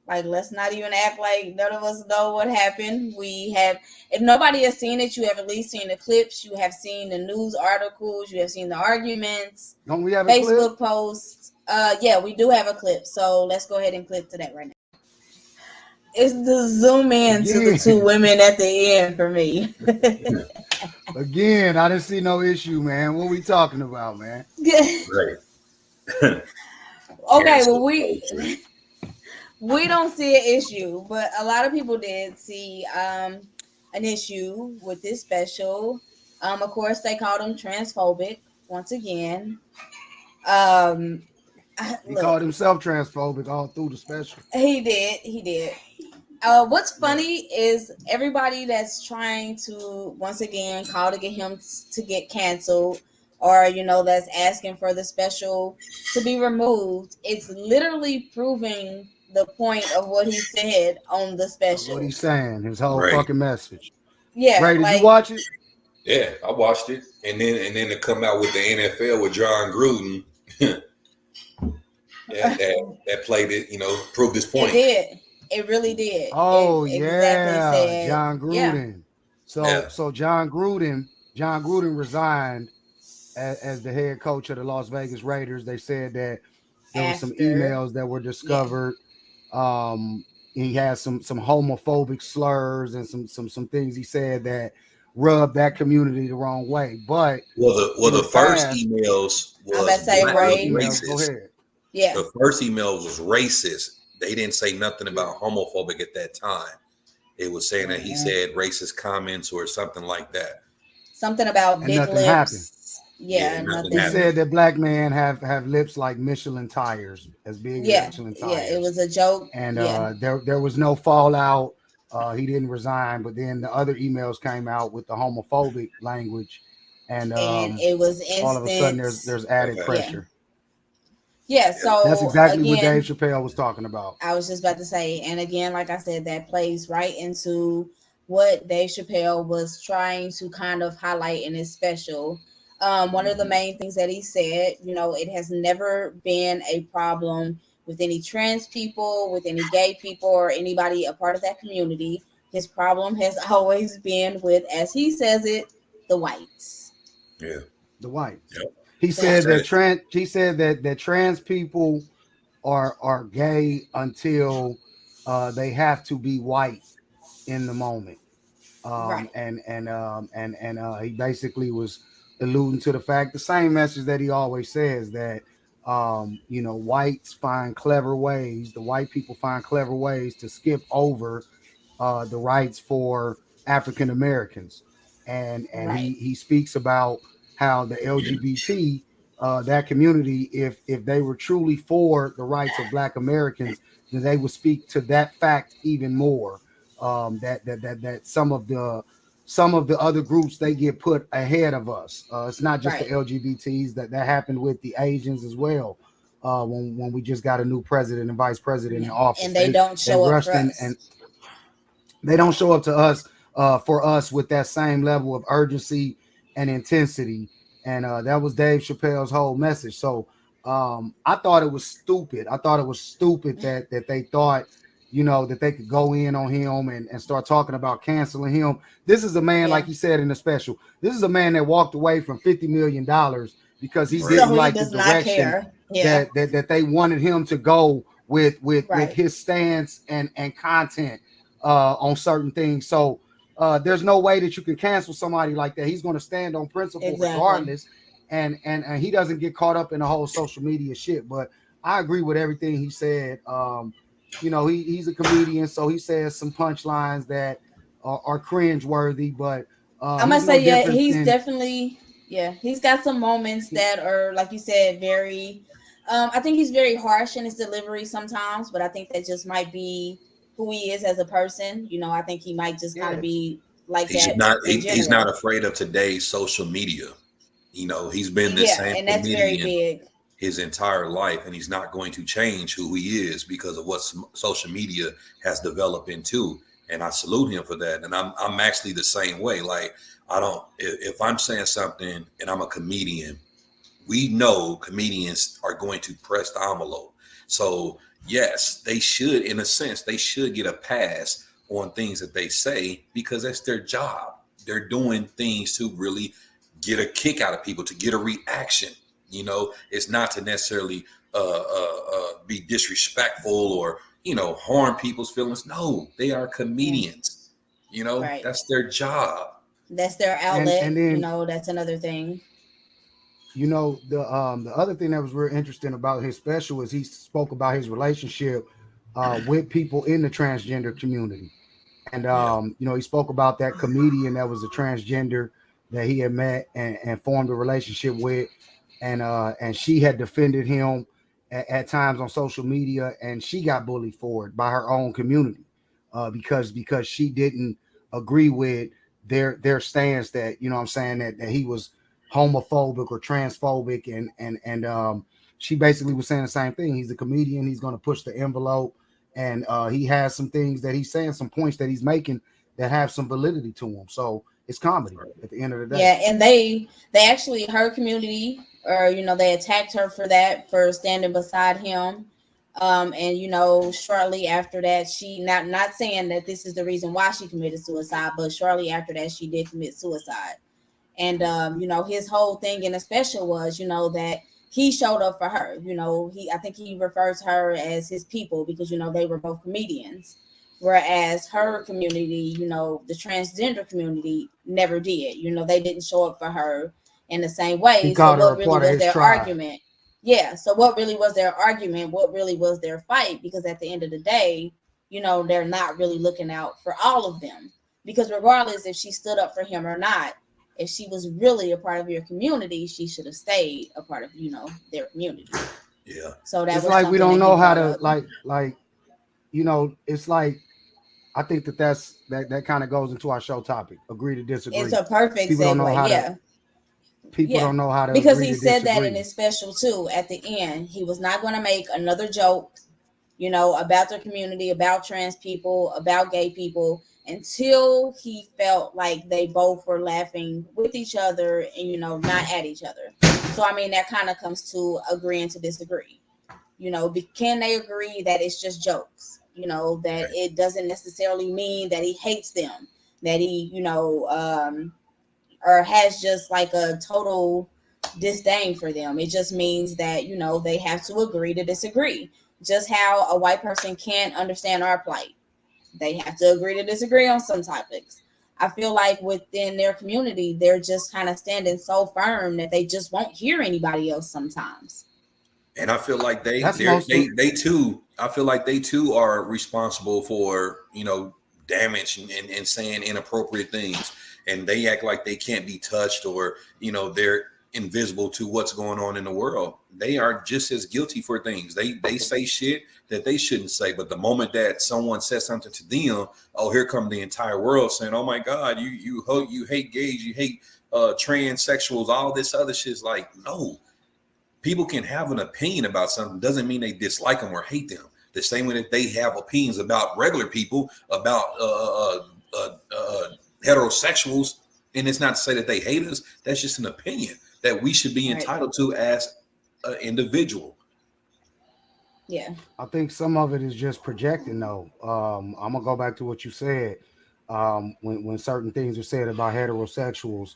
let's not even act like none of us know what happened. If nobody has seen it, you have at least seen the clips, you have seen the news articles, you have seen the arguments. Don't we have Facebook posts? Yeah, we do have a clip. So let's go ahead and click to that right now. It's the zoom in to the two women at the end for me. Again, I didn't see no issue, man. What we talking about, man? Right. Okay, well, we don't see an issue, but a lot of people did see an issue with this special. Of course, they called him transphobic once again. He called himself transphobic all through the special. He did. What's funny is everybody that's trying to once again call to get him to get canceled, or that's asking for the special to be removed. It's literally proving the point of what he said on the special. What he's saying, his whole fucking message. Yeah, Ray, did you watch it? Yeah, I watched it, and then to come out with the NFL with John Gruden, that played it, proved his point. It did. It really did. Oh, it exactly said, John Gruden. Yeah. So John Gruden resigned as the head coach of the Las Vegas Raiders. They said that there were some emails that were discovered. He had some homophobic slurs and some things he said that rubbed that community the wrong way. But the first emails was racist. Go racist. ahead. Yeah. The first emails was racist. They didn't say nothing about homophobic at that time. It was saying that he said racist comments or something like that. Something about and big nothing lips. happened. Yeah, nothing He happened. said that black men have lips like Michelin tires, as big as Michelin tires. Yeah, it was a joke. And there was no fallout. He didn't resign, but then the other emails came out with the homophobic language, and it was instant. all of a sudden there's added pressure. Yeah, so that's exactly again, what Dave Chappelle was talking about. I was just about to say, and again, like I said, that plays right into what Dave Chappelle was trying to kind of highlight in his special. One of the main things that he said, you know, it has never been a problem with any trans people, with any gay people, or anybody a part of that community. His problem has always been with, as he says it, the whites. Yeah, the whites. Yep. He said that trans people are gay until they have to be white in the moment. Right. And he basically was alluding to the fact, the same message that he always says, that you know, whites find clever ways, the white people find clever ways to skip over the rights for African Americans. And Right. he speaks about how the LGBT that community, if they were truly for the rights of Black Americans, then they would speak to that fact even more. That some of the other groups, they get put ahead of us. It's not just the LGBTs, that happened with the Asians as well. When we just got a new president and vice president in office, and they don't show up for us. And they don't show up to us for us with that same level of urgency and intensity. And that was Dave Chappelle's whole message. So I thought it was stupid. that they thought, you know, that they could go in on him and start talking about canceling him. This is a man, like he said in the special, this is a man that walked away from $50 million because he didn't like the direction that they wanted him to go with his stance and content on certain things. So there's no way that you can cancel somebody like that. He's going to stand on principle regardless, and he doesn't get caught up in the whole social media shit. But I agree with everything he said. You know, he's a comedian, so he says some punchlines that are cringe worthy. But I must say, definitely, he's got some moments that are, like you said, very. I think he's very harsh in his delivery sometimes, but I think that just might be who he is as a person. You know, I think he might just kind of be like that. He's not afraid of today's social media. You know, he's been the same and that's very big his entire life, and he's not going to change who he is because of what social media has developed into. And I salute him for that. And I'm actually the same way. Like, if I'm saying something and I'm a comedian, we know comedians are going to press the envelope. So yes, they should, in a sense, they should get a pass on things that they say because that's their job. They're doing things to really get a kick out of people, to get a reaction. You know, it's not to necessarily be disrespectful or, you know, harm people's feelings. No, they are comedians. You know, that's their job. That's their outlet. And then, you know, that's another thing. You know, the other thing that was real interesting about his special is he spoke about his relationship with people in the transgender community. And, you know, he spoke about that comedian that was a transgender that he had met and formed a relationship with. And she had defended him at times on social media, and she got bullied for it by her own community because she didn't agree with their stance that, you know what I'm saying, that he was homophobic or transphobic, and she basically was saying the same thing. He's a comedian, he's going to push the envelope, and he has some things that he's saying, some points that he's making that have some validity to him. So it's comedy at the end of the day. Yeah, and they actually, her community, or, you know, they attacked her for that, for standing beside him. And, you know, shortly after that, she not saying that this is the reason why she committed suicide, but shortly after that, she did commit suicide. And, you know, his whole thing in the special was, you know, that he showed up for her. You know, I think he refers to her as his people because, you know, they were both comedians. Whereas her community, you know, the transgender community never did. You know, they didn't show up for her in the same way. He So called her what a really part of was his their tribe. argument? Yeah. So what really was their argument? What really was their fight? Because at the end of the day, you know, they're not really looking out for all of them. Because regardless if she stood up for him or not, if she was really a part of your community, she should have stayed a part of, you know, their community. Yeah. So that It's was like we something don't that he know how brought to up. like, you know, it's like I think that kind of goes into our show topic. Agree to disagree. It's a perfect People don't know segue. how Yeah. to. People don't know how to because agree he to said disagree. that in his special too. At the end, he was not going to make another joke, you know, about the community, about trans people, about gay people, until he felt like they both were laughing with each other and, you know, not at each other. So I mean, that kind of comes to agreeing to disagree. You know, can they agree that it's just jokes? You know, that it doesn't necessarily mean that he hates them, that he, you know, or has just like a total disdain for them. It just means that, you know, they have to agree to disagree. Just how a white person can't understand our plight. They have to agree to disagree on some topics. I feel like within their community, they're just kind of standing so firm that they just won't hear anybody else sometimes. And I feel like they too. I feel like they too are responsible for, you know, damage and saying inappropriate things, and they act like they can't be touched, or, you know, they're invisible to what's going on in the world. They are just as guilty for things. They say shit that they shouldn't say, but the moment that someone says something to them, oh, here come the entire world saying, oh my God, you hate gays, you hate transsexuals, all this other shit's like, no. People can have an opinion about something, doesn't mean they dislike them or hate them. The same way that they have opinions about regular people, about heterosexuals, and it's not to say that they hate us. That's just an opinion that we should be entitled to as an individual. Yeah, I think some of it is just projecting, though. I'm gonna go back to what you said. When certain things are said about heterosexuals,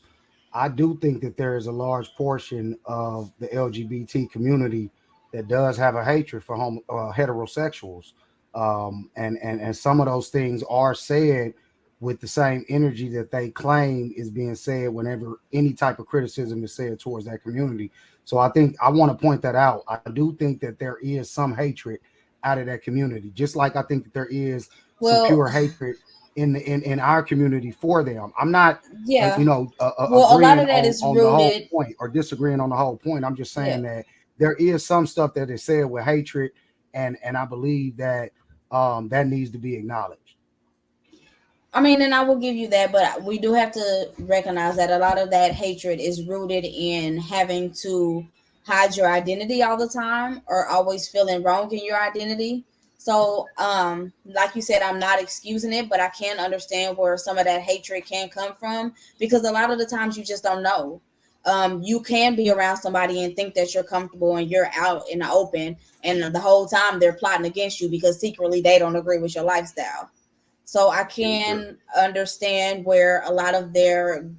I do think that there is a large portion of the LGBT community that does have a hatred for heterosexuals, and some of those things are said with the same energy that they claim is being said whenever any type of criticism is said towards that community. So I think I want to point that out. I do think that there is some hatred out of that community, just like I think that there is some pure hatred in our community for them. I'm not, yeah. you know, Well, a lot agreeing of that is on the whole rooted. point or disagreeing on the whole point. I'm just saying Yeah. that there is some stuff that is said with hatred, and I believe that that needs to be acknowledged. I mean, and I will give you that, but we do have to recognize that a lot of that hatred is rooted in having to hide your identity all the time, or always feeling wrong in your identity. So, like you said, I'm not excusing it, but I can understand where some of that hatred can come from, because a lot of the times you just don't know. You can be around somebody and think that you're comfortable and you're out in the open, and the whole time they're plotting against you because secretly they don't agree with your lifestyle. So I can understand where a lot of their,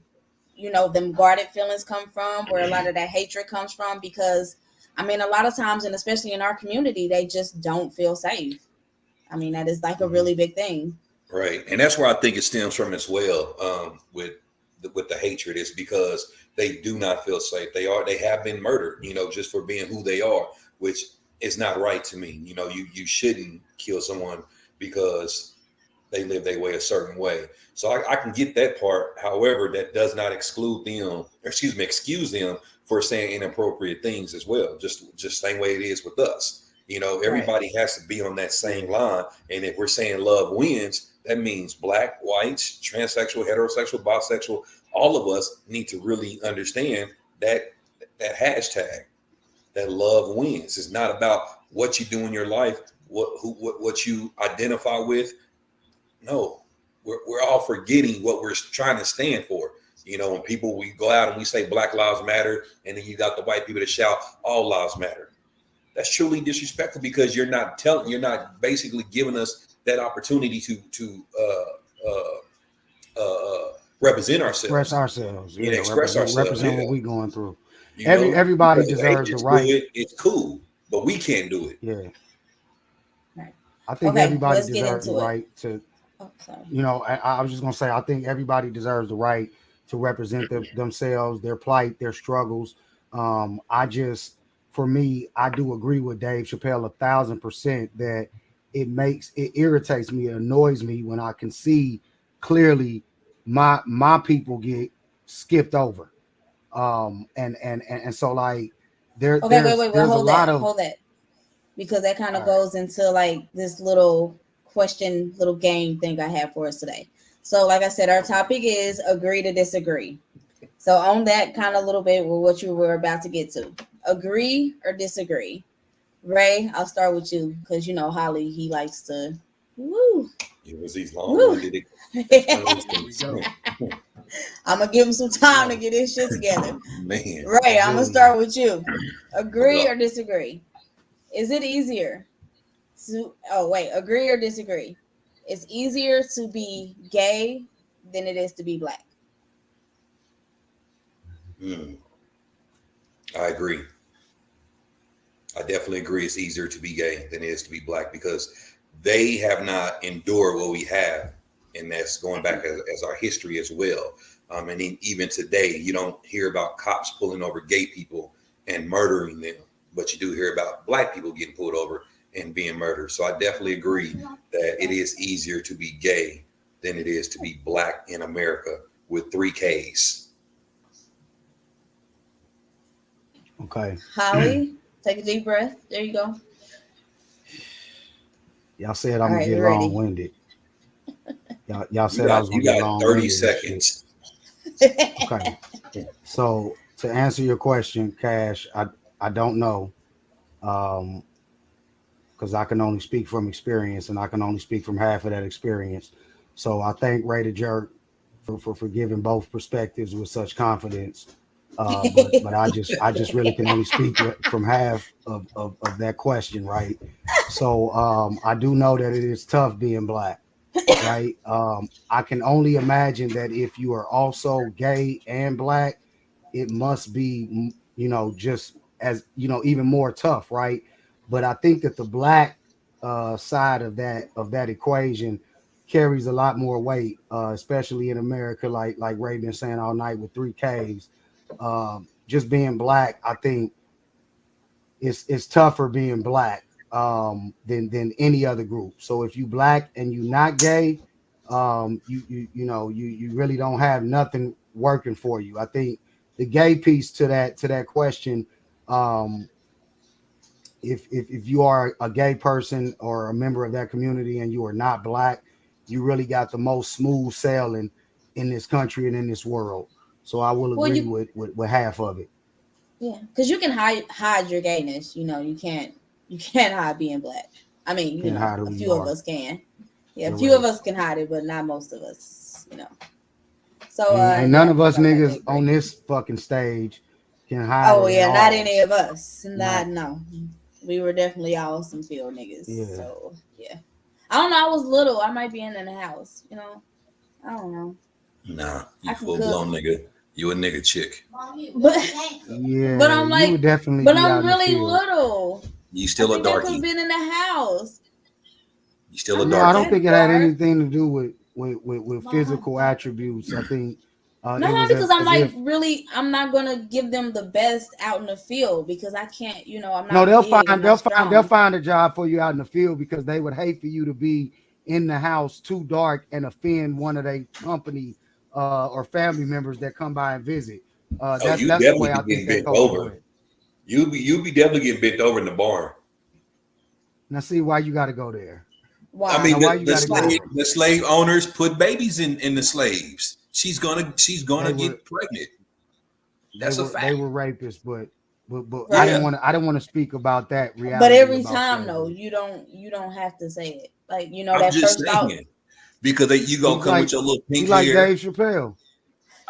you know, them guarded feelings come from, where a lot of that hatred comes from, because I mean, a lot of times, and especially in our community, they just don't feel safe. I mean, that is like a really big thing. Right. And that's where I think it stems from as well, with the hatred, is because they do not feel safe. They have been murdered, you know, just for being who they are, which is not right to me. You know, you shouldn't kill someone because they live their way a certain way. So I can get that part. However, that does not excuse them for saying inappropriate things as well. Just same way it is with us. You know, everybody has to be on that same line. And if we're saying love wins, that means black, whites, transsexual, heterosexual, bisexual, all of us need to really understand that hashtag, that love wins. It's not about what you do in your life, what you identify with. No, we're all forgetting what we're trying to stand for. You know, when we go out and we say Black Lives Matter, and then you got the white people to shout all lives matter. That's truly disrespectful, because you're not basically giving us that opportunity to represent ourselves. Express ourselves. Yeah, Yeah, express ourselves. represent Yeah. what we're going through. You know, Everybody because if deserves the hatred's right. good, it's cool, but we can't do it. Yeah. I think Okay, everybody let's get deserves the into it. right to, Oh, sorry. you know, I was just gonna say I think everybody deserves the right to represent themselves, their plight, their struggles. For me, I do agree with Dave Chappelle 1,000% that it irritates me, it annoys me when I can see clearly my people get skipped over. And so like Okay, wait, there's a lot of hold that, because that kind of goes into like this little question, little game thing I have for us today. So, like I said, our topic is agree to disagree. So, on that kind of little bit with what you were about to get to, agree or disagree. Ray, I'll start with you because you know Holly, he likes to woo. It was these long-winded. I'm gonna give him some time to get his shit together. Man, Ray, I'm gonna start with you. Agree or disagree? Is it easier to agree or disagree? It's easier to be gay than it is to be black. I agree. I definitely agree. It's easier to be gay than it is to be black because they have not endured what we have, and that's going back as our history as well. And even today, you don't hear about cops pulling over gay people and murdering them, but you do hear about black people getting pulled over and being murdered. So I definitely agree that it is easier to be gay than it is to be black in America with 3 Ks. Okay. Holly, take a deep breath. There you go. Y'all said I'm gonna get long-winded. Y'all said I was gonna get long-winded. 30 seconds. Okay. So to answer your question, Cash, I don't know. Because I can only speak from experience and I can only speak from half of that experience. So I thank Ray the Jerk for giving both perspectives with such confidence. But I just really can only speak from half of that question, right? So I do know that it is tough being black, right? I can only imagine that if you are also gay and black, it must be, you know, just as, you know, even more tough, right? But I think that the black side of that equation carries a lot more weight, especially in America, like Ray been saying all night with 3 Ks. Just being black, I think it's tougher being black than any other group. So if you black and you not gay, you really don't have nothing working for you. I think the gay piece to that question, if you are a gay person or a member of that community and you are not black, you really got the most smooth sailing in this country and in this world. So I will agree with half of it. Yeah, because you can hide your gayness. You know, you can't hide being black. I mean, you know, a few of us can. Yeah, a few of us can hide it, but not most of us. You know. So and none of us niggas on this fucking stage can hide. Oh yeah, not any of us. No. We were definitely all some field niggas. Yeah. So yeah. I don't know. I was little. I might be in the house. You know. I don't know. Nah, you full blown nigga. You a nigga chick. But I'm like, you would definitely but I'm really little. You still a darkie. I've been in the house. You still a darkie. No, I don't think it had anything to do with physical attributes. I think no, because I'm like really, I'm not gonna give them the best out in the field because I can't, you know, I'm not. No, they'll find a job for you out in the field because they would hate for you to be in the house too dark and offend one of their company or family members that come by and visit. That's the way I think that goes. You be definitely getting bent over in the barn. Now see why you got to go there. Why? I mean, the slave owners put babies in the slaves. She's gonna get pregnant. That's a fact. They were rapists, but right. I didn't want to speak about that reality. But every time though, you don't have to say it. Like, you know, that first thought. Because you gonna come with your little pink hair. Like Dave Chappelle.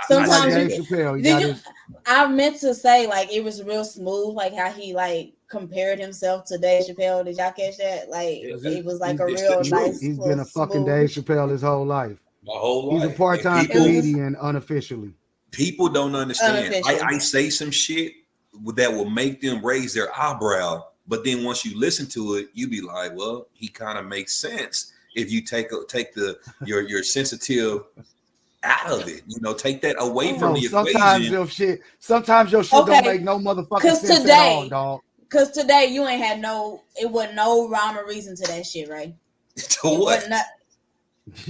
Sometimes Dave Chappelle. I meant to say like it was real smooth, like how he like compared himself to Dave Chappelle. Did y'all catch that? Like it was like a real nice. He's been a fucking Dave Chappelle his whole life. My whole life. He's a part-time comedian unofficially. People don't understand. I say some shit that will make them raise their eyebrow, But then once you listen to it, you be like, well, he kind of makes sense if you take your sensitive out of it. You know, take that away from the equation. Sometimes your shit don't make no motherfucking sense at all, dog. Because today you ain't had it wasn't no rhyme or reason to that shit, right? To what?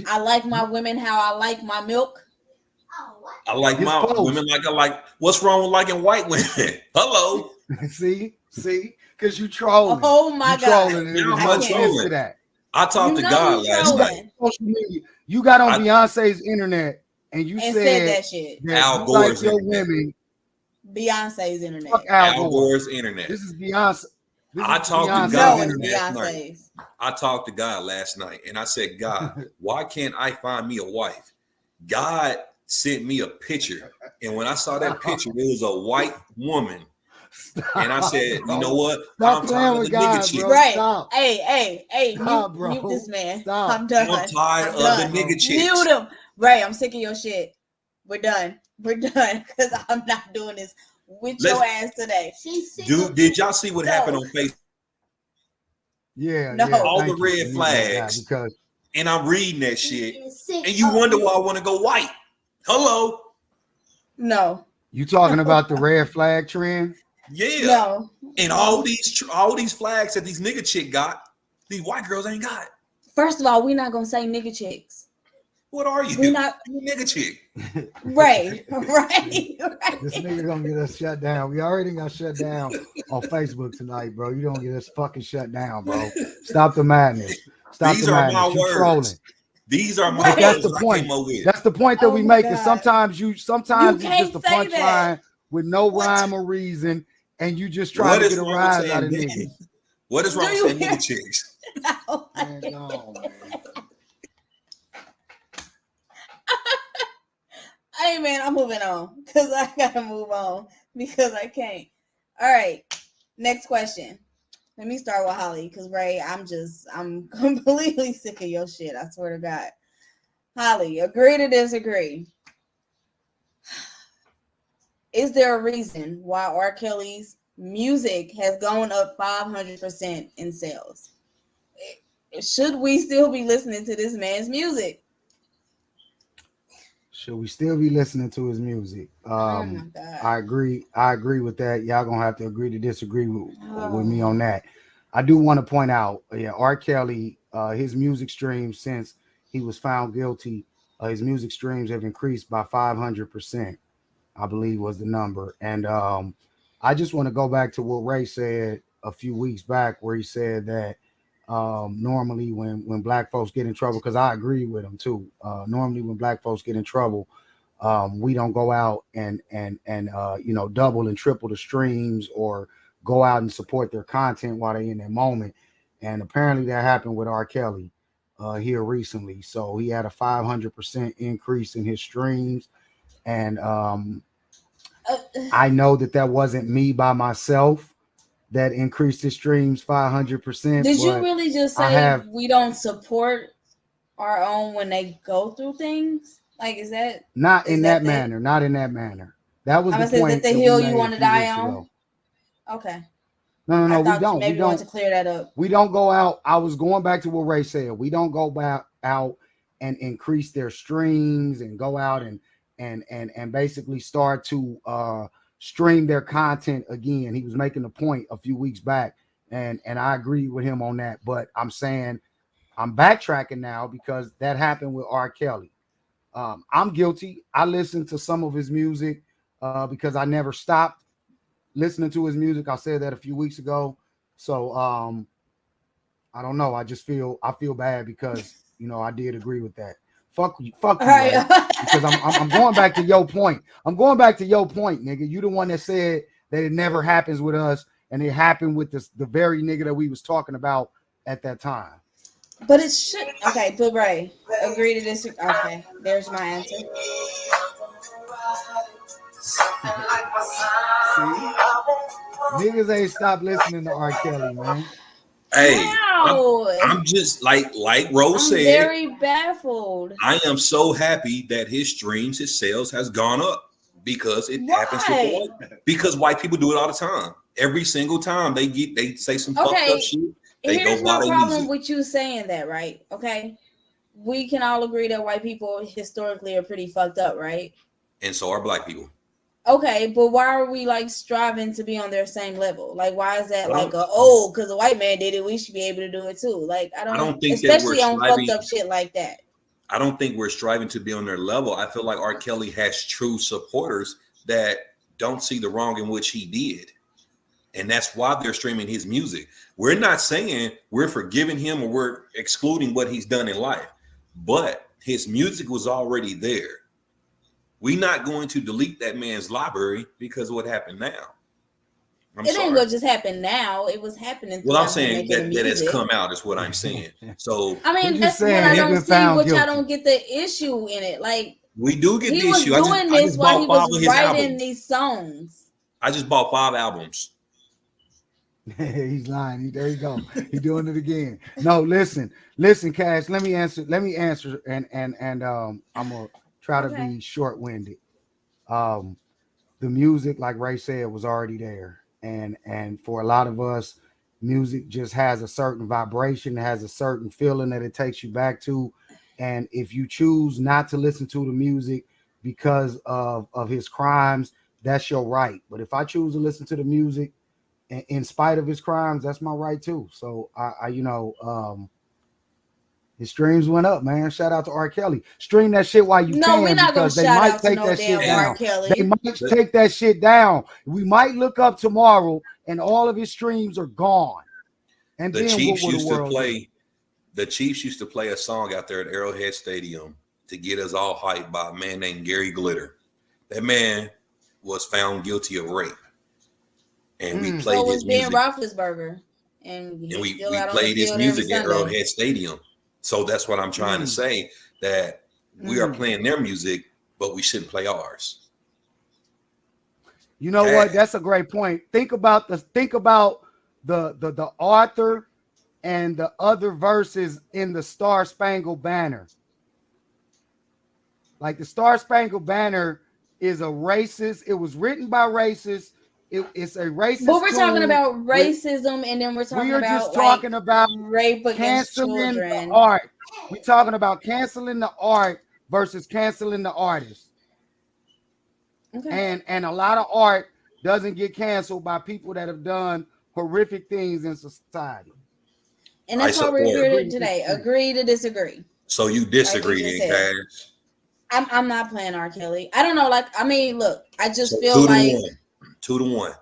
I like my women how I like my milk. I like my women like I like. What's wrong with liking white women? Hello. see, because you trolling. Oh my God. I talked to God last night. You got on Beyonce's internet and you said that shit. That Al you Gore's like your internet. women. Beyonce's internet. Fuck Al Gore's internet. This is Beyonce. I talked to God last night. I talked to God last night and I said, God, why can't I find me a wife? God sent me a picture. And when I saw that picture, it was a white woman. And I said, you know what? I'm tired of the nigga chick. Right. Stop. Hey, mute this man. Stop. I'm done. I'm tired of the nigga chicks. Mute him. Ray, I'm sick of your shit. We're done because I'm not doing this with your ass today. Dude, did y'all see what happened on Facebook? Yeah. No. All the red flags. And I'm reading that shit. And you wonder why I want to go white. Hello. No. You talking about the red flag trend? Yeah. No. And all these flags that these nigga chick got, these white girls ain't got. First of all, we're not gonna say nigga chicks. What are you? We're not you nigga chick. Right. This nigga gonna get us shut down. We already got shut down on Facebook tonight, bro. You don't get us fucking shut down, bro. Stop the madness. Stop These the are madness. my You words. trolling. These are my But that's words the point. with. That's the point that we make. Is sometimes it's just a say punchline with no rhyme or reason, and you just try to get a rise out of niggas. What is wrong with saying nigga chicks? No. Man, no, man. Hey man, I'm moving on because I gotta move on because I can't. All right, next question. Let me start with Holly because Ray, I'm completely sick of your shit. I swear to God. Holly, agree to disagree? Is there a reason why R. Kelly's music has gone up 500% in sales? Should we still be listening to this man's music? Should we still be listening to his music? Oh my God. I agree with that. Y'all gonna have to agree to disagree with me on that. I do want to point out, R. Kelly, his music streams since he was found guilty, his music streams have increased by 500%. I believe was the number. And I just want to go back to what Ray said a few weeks back, where he said that normally when black folks get in trouble, because I agree with him too. Normally when black folks get in trouble, we don't go out and double and triple the streams or go out and support their content while they're in their moment. And apparently that happened with R. Kelly here recently. So he had a 500% increase in his streams. And I know that wasn't me by myself that increased his streams 500%. Did you really just say we don't support our own when they go through things? Like, is that not in that manner? Not in that manner. That was the point. Is it the hill you want to die on? Okay. No, we don't. Maybe we don't want to clear that up. We don't go out. I was going back to what Ray said. We don't go back out and increase their streams and go out and basically start to stream their content again. He was making a point a few weeks back, and I agree with him on that. But I'm saying I'm backtracking now because that happened with R. Kelly. I'm guilty. I listened to some of his music because I never stopped listening to his music. I said that a few weeks ago. So I don't know. I feel bad because I did agree with that. Fuck you, right? Because I'm going back to your point. I'm going back to your point, nigga. You the one that said that it never happens with us, and it happened with the very nigga that we was talking about at that time. But it should. Okay, but Ray, agree to this. Okay, there's my answer. See, niggas ain't stopped listening to R. Kelly, man. Hey, wow. I'm just like Rose said. Very baffled. I am so happy that his streams, his sales has gone up because it happens with because white people do it all the time. every single time they say some fucked up shit. They Here's go buy my their problem music. with you saying that, right? Okay. We can all agree that white people historically are pretty fucked up, right? And so are black people. Okay, but why are we like striving to be on their same level? Like, why is that like because a white man did it, we should be able to do it too? Like, I don't think especially that we're on fucked up shit like that. I don't think we're striving to be on their level. I feel like R. Kelly has true supporters that don't see the wrong in which he did. And that's why they're streaming his music. We're not saying we're forgiving him or we're excluding what he's done in life, but his music was already there. We're not going to delete that man's library because of what happened now. It ain't gonna just happen now. It was happening. Well, I'm saying that has come out is what I'm saying. So I mean, that's what I don't see, which I don't get the issue in it. Like we do get the issue. He was doing this while he was writing these songs. I just bought 5 albums. He's lying. There you go. He's doing it again. No, listen, Cash. Let me answer, and I'm gonna try to be short-winded. The music, like Ray said, was already there, and for a lot of us, music just has a certain vibration, has a certain feeling that it takes you back to, and if you choose not to listen to the music because of his crimes, that's your right. But if I choose to listen to the music in spite of his crimes, that's my right too. So his streams went up, man. Shout out to R. Kelly. Stream that shit while you can. We're not because gonna they shout might out take to no that shit damn down. R. Kelly. They might take that shit down. We might look up tomorrow and all of his streams are gone. And the then Chiefs what used the to world play. do? The Chiefs used to play a song out there at Arrowhead Stadium to get us all hyped by a man named Gary Glitter. That man was found guilty of rape. And we played his music. Ben Roethlisberger, and we played his music at Arrowhead Stadium. So that's what I'm trying to say, that we are playing their music, but we shouldn't play ours. You know what? That's a great point. Think about the author and the other verses in the Star Spangled Banner. Like the Star Spangled Banner is a racist. It was written by racists. It's a racist. But we're talking about racism, and then we're just talking about rape against canceling children. the art. We're talking about canceling the art versus canceling the artist. Okay. And a lot of art doesn't get canceled by people that have done horrific things in society. And that's why we're here today. Agree to disagree. So you disagree, like Cash? I'm not playing R. Kelly. I don't know. Like, I mean, look, I just feel like 2-1.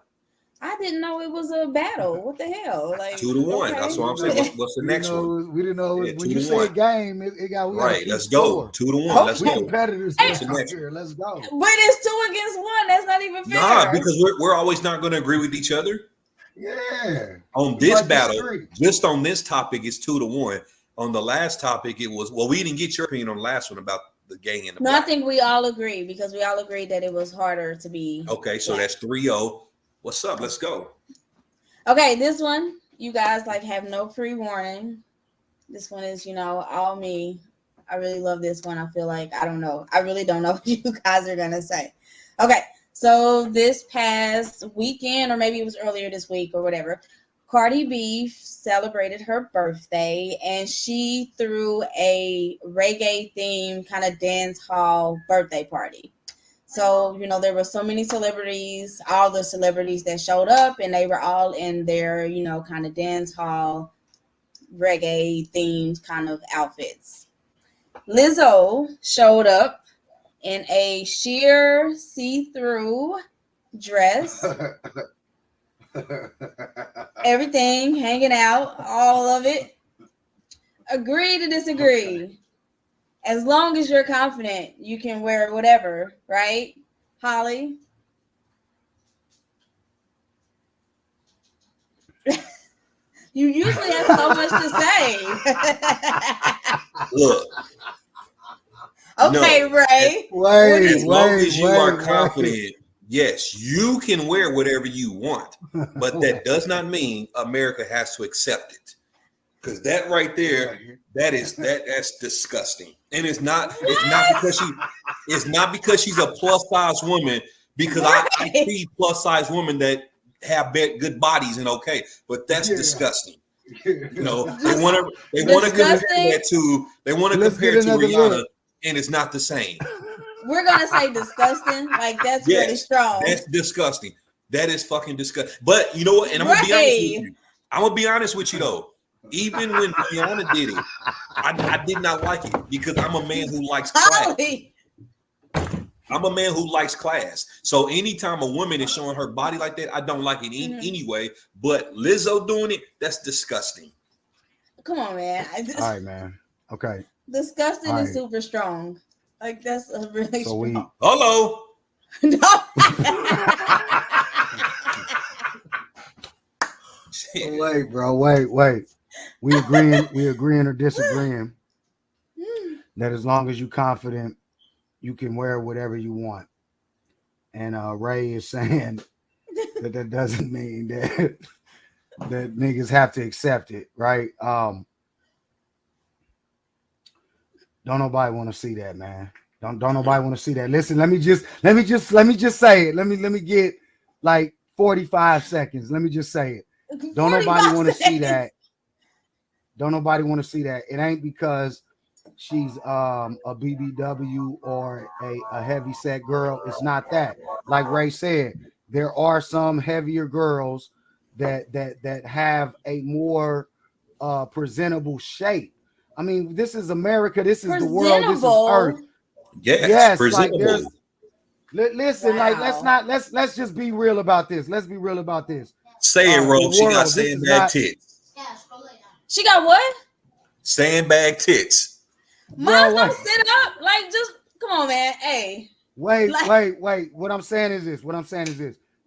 I didn't know it was a battle. What the hell? Like 2-1. That's what I'm saying. What's the next one? We didn't know when you said game, it got right. Let's go. 2-1. Let's go. Competitors here. Let's go. But it's 2 against 1. That's not even fair. Nah, because we're always not going to agree with each other. Yeah. On this battle, just on this topic, it's 2-1. On the last topic, it was we didn't get your opinion on the last one about the gay and the black. I think we all agree because we all agreed that it was harder to be. Okay, so that's 3-0. What's up? Let's go. Okay, this one, you guys have no pre-warning. This one is, all me. I really love this one. I feel like, I don't know. I really don't know what you guys are going to say. Okay, so this past weekend, or maybe it was earlier this week or whatever, Cardi B celebrated her birthday and she threw a reggae-themed kind of dance hall birthday party. So, there were so many celebrities, all the celebrities that showed up, and they were all in their, kind of dance hall, reggae-themed kind of outfits. Lizzo showed up in a sheer see-through dress. Everything hanging out, all of it. Agree to disagree. As long as you're confident, you can wear whatever, right? Holly? You usually have so much to say. Look. Okay, no, Ray. As long as you are confident, yes, you can wear whatever you want. But that does not mean America has to accept it. Because that right there, that's disgusting. And it's not because she's a plus size woman, because I see plus size women that have good bodies and okay, but that's disgusting. You know, they want to compare that to compare it to Rihanna, and it's not the same. We're gonna say disgusting. Like that's really strong. That's disgusting. That is fucking disgusting. But you know what? And I'm gonna be honest with you. I'm gonna be honest with you though. Even when Rihanna did it, I did not like it because I'm a man who likes class. I'm a man who likes class. So anytime a woman is showing her body like that, I don't like it anyway. But Lizzo doing it, that's disgusting. Come on, man. All right, man. Okay. Disgusting is super strong. Like that's a really strong. Hello. No. Wait, bro. Wait. We agreeing or disagreeing that as long as you're confident, you can wear whatever you want. And Ray is saying that doesn't mean that niggas have to accept it, right? Don't nobody want to see that, man. Don't nobody want to see that. Listen, let me just say it. Let me get like 45 seconds. Let me just say it. Don't nobody want to see that. Don't nobody want to see that. It ain't because she's a BBW or a heavy set girl. It's not that. Like Ray said, there are some heavier girls that have a more presentable shape. I mean, this is America. This is the world. This is Earth. Yes, presentable. Like listen, like let's just be real about this. Let's be real about this. Say it, Rose. She got sandbag tits. She got what? Sandbag tits. Mom, don't sit up. Like, just come on, man. Hey. Wait. What I'm saying is this.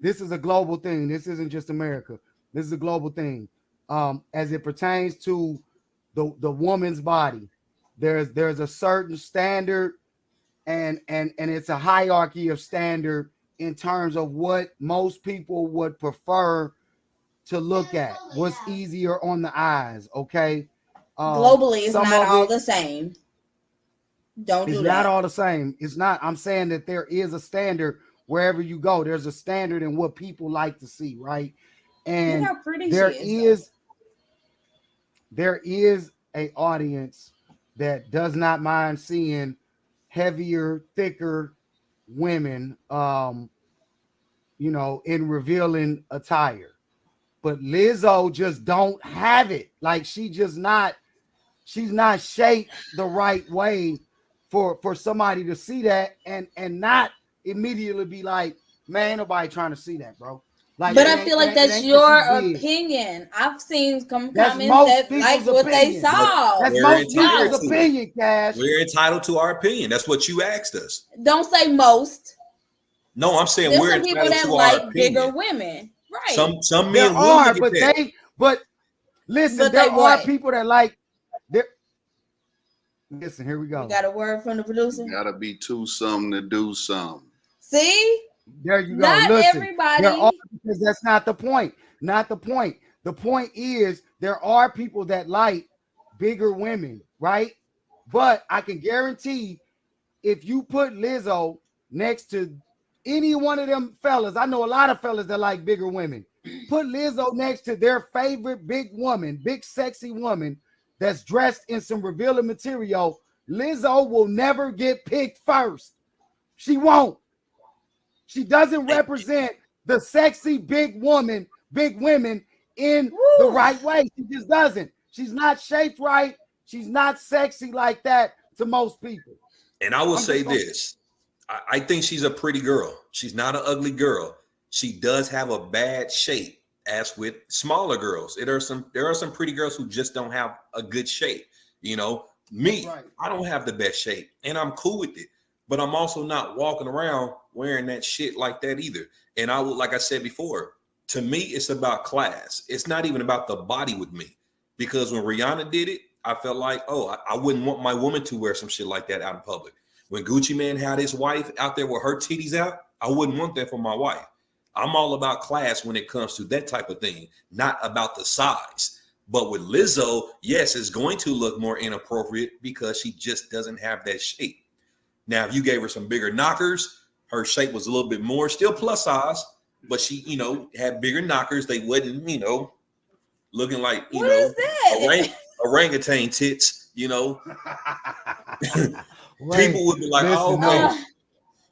This is a global thing. This isn't just America. This is a global thing. As it pertains to the woman's body, there's a certain standard, and it's a hierarchy of standard in terms of what most people would prefer to look at. What's easier on the eyes? Okay. Globally, it's not all the same. Don't do that. It's not all the same. It's not. I'm saying that there is a standard wherever you go. There's a standard in what people like to see, right? And there is a audience that does not mind seeing heavier, thicker women, in revealing attire. But Lizzo just don't have it. Like she's not shaped the right way for somebody to see that and not immediately be like, man, ain't nobody trying to see that, bro. Like, but I feel like that's your opinion. I've seen comments that like what they saw. That's most people's opinion, Cash. We're entitled to our opinion. That's what you asked us. Don't say most. No, I'm saying we're entitled to our opinion. Bigger women. Right. Some men are, but listen, there are people that like. Listen, here we go. You got a word from the producer? Gotta be too something to do something. See? There you go. Not listen, everybody. There are, because that's not the point. Not the point. The point is there are people that like bigger women, right? But I can guarantee if you put Lizzo next to any one of them fellas, I know a lot of fellas that like bigger women. Put Lizzo next to their favorite big woman, big sexy woman that's dressed in some revealing material. Lizzo will never get picked first. She won't. She doesn't represent the sexy big women in the right way. She just doesn't. She's not shaped right. She's not sexy like that to most people. And I will say this. I think she's a pretty girl. She's not an ugly girl. She does have a bad shape, as with smaller girls. There are some pretty girls who just don't have a good shape. You know, me, right. I don't have the best shape, and I'm cool with it. But I'm also not walking around wearing that shit like that either. And I would, like I said before, to me, it's about class. It's not even about the body with me. Because when Rihanna did it, I felt like, I wouldn't want my woman to wear some shit like that out in public. When Gucci Mane had his wife out there with her titties out, I wouldn't want that for my wife. I'm all about class when it comes to that type of thing, not about the size. But with Lizzo, yes, it's going to look more inappropriate because she just doesn't have that shape. Now, if you gave her some bigger knockers, her shape was a little bit more, still plus size, but she, you know, had bigger knockers. They wasn't, you know, looking like, you What know, is that? orangutan tits, you know. Wait, People would be like, listen, oh, no. okay.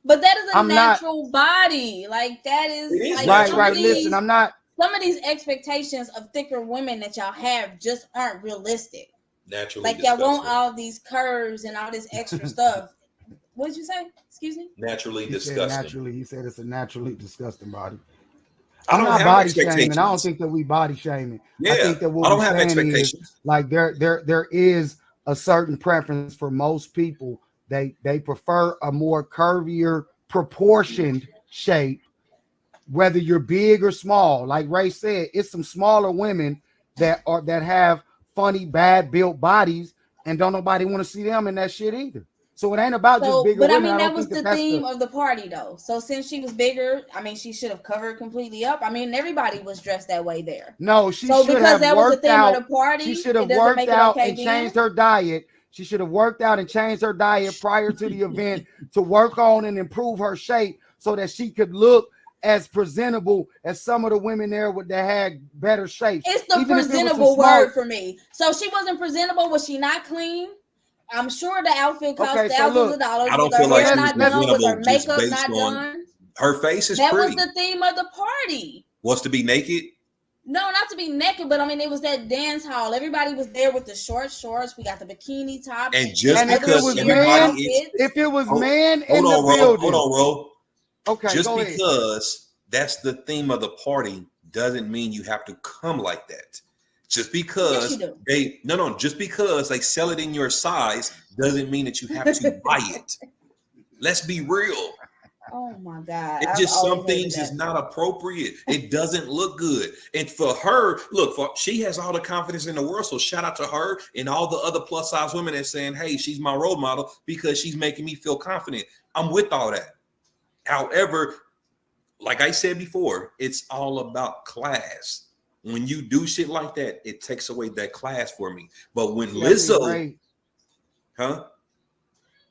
But that is a I'm not- natural body. Like that is, It is like natural. Right. Listen, I'm not. Some of these expectations of thicker women that y'all have just aren't realistic. Naturally Like y'all want disgusting. all these curves and all this extra stuff. What did you say? Excuse me? Naturally He said disgusting. naturally. He said it's a naturally disgusting body. I I'm don't not have body expectations. shaming. I don't think that we body shaming. Yeah, I think that what I don't we're have saying expectations. is like there is a certain preference for most people. They prefer a more curvier, proportioned shape, whether you're big or small. Like Ray said, it's some smaller women that have funny, bad built bodies, and don't nobody want to see them in that shit either. So it ain't about just bigger but women. I mean, don't that was think the that's theme of the party, though. So since she was bigger, I mean, she should have covered completely up. I mean, everybody was dressed that way there. No, she so should because have that was the worked theme out. of the party. She should it have doesn't worked make it out okay and then? changed her diet. She should have worked out and changed her diet prior to the event to work on and improve her shape so that she could look as presentable as some of the women there that had better shapes. It's the Even if it was some presentable small- word for me. So she wasn't presentable. Was she not clean? I'm sure the outfit cost Okay, so thousands look, of dollars. I don't Was her feel like hair she was not done? Was her presentable just makeup based not on done? her face is That pretty. was the theme of the party. Wants to be naked. No, not to be naked, but I mean, it was that dance hall. Everybody was there with the short shorts. We got the bikini tops. And just And if because it was everybody man, is, if it was man in hold the on, Ro. building, Hold on, Ro. okay, Just go ahead. because that's the theme of the party doesn't mean you have to come like that. Just because just because they sell it in your size doesn't mean that you have to buy it. Let's be real. Oh my God. It just some things is not appropriate. It doesn't look good. And for her, look, she has all the confidence in the world. So shout out to her and all the other plus size women that's saying, hey, she's my role model because she's making me feel confident. I'm with all that. However, like I said before, it's all about class. When you do shit like that, it takes away that class for me. But when Lizzo,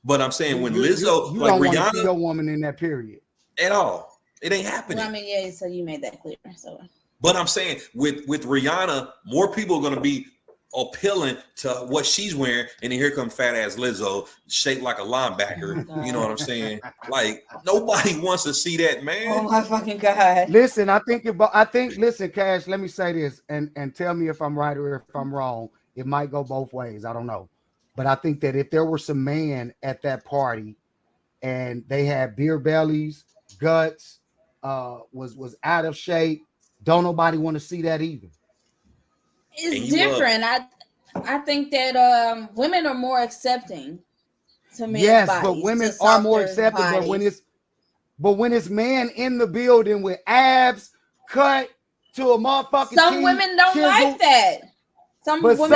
But I'm saying when Lizzo, you like don't want to see Rihanna, your woman in that period at all, it ain't happening. Well, I mean, yeah. So you made that clear. So, but I'm saying with Rihanna, more people are gonna be appealing to what she's wearing, and then here comes fat ass Lizzo, shaped like a linebacker. Oh, you know what I'm saying? Like nobody wants to see that, man. Oh my fucking God! Listen, listen, Cash. Let me say this, and tell me if I'm right or if I'm wrong. It might go both ways. I don't know, but I think that if there were some man at that party, and they had beer bellies, guts, was out of shape, don't nobody want to see that either. It's different. I think that women are more accepting to men's bodies, but women are more accepting. Bodies. But when it's man in the building with abs cut to a motherfucking some women don't like that. Some women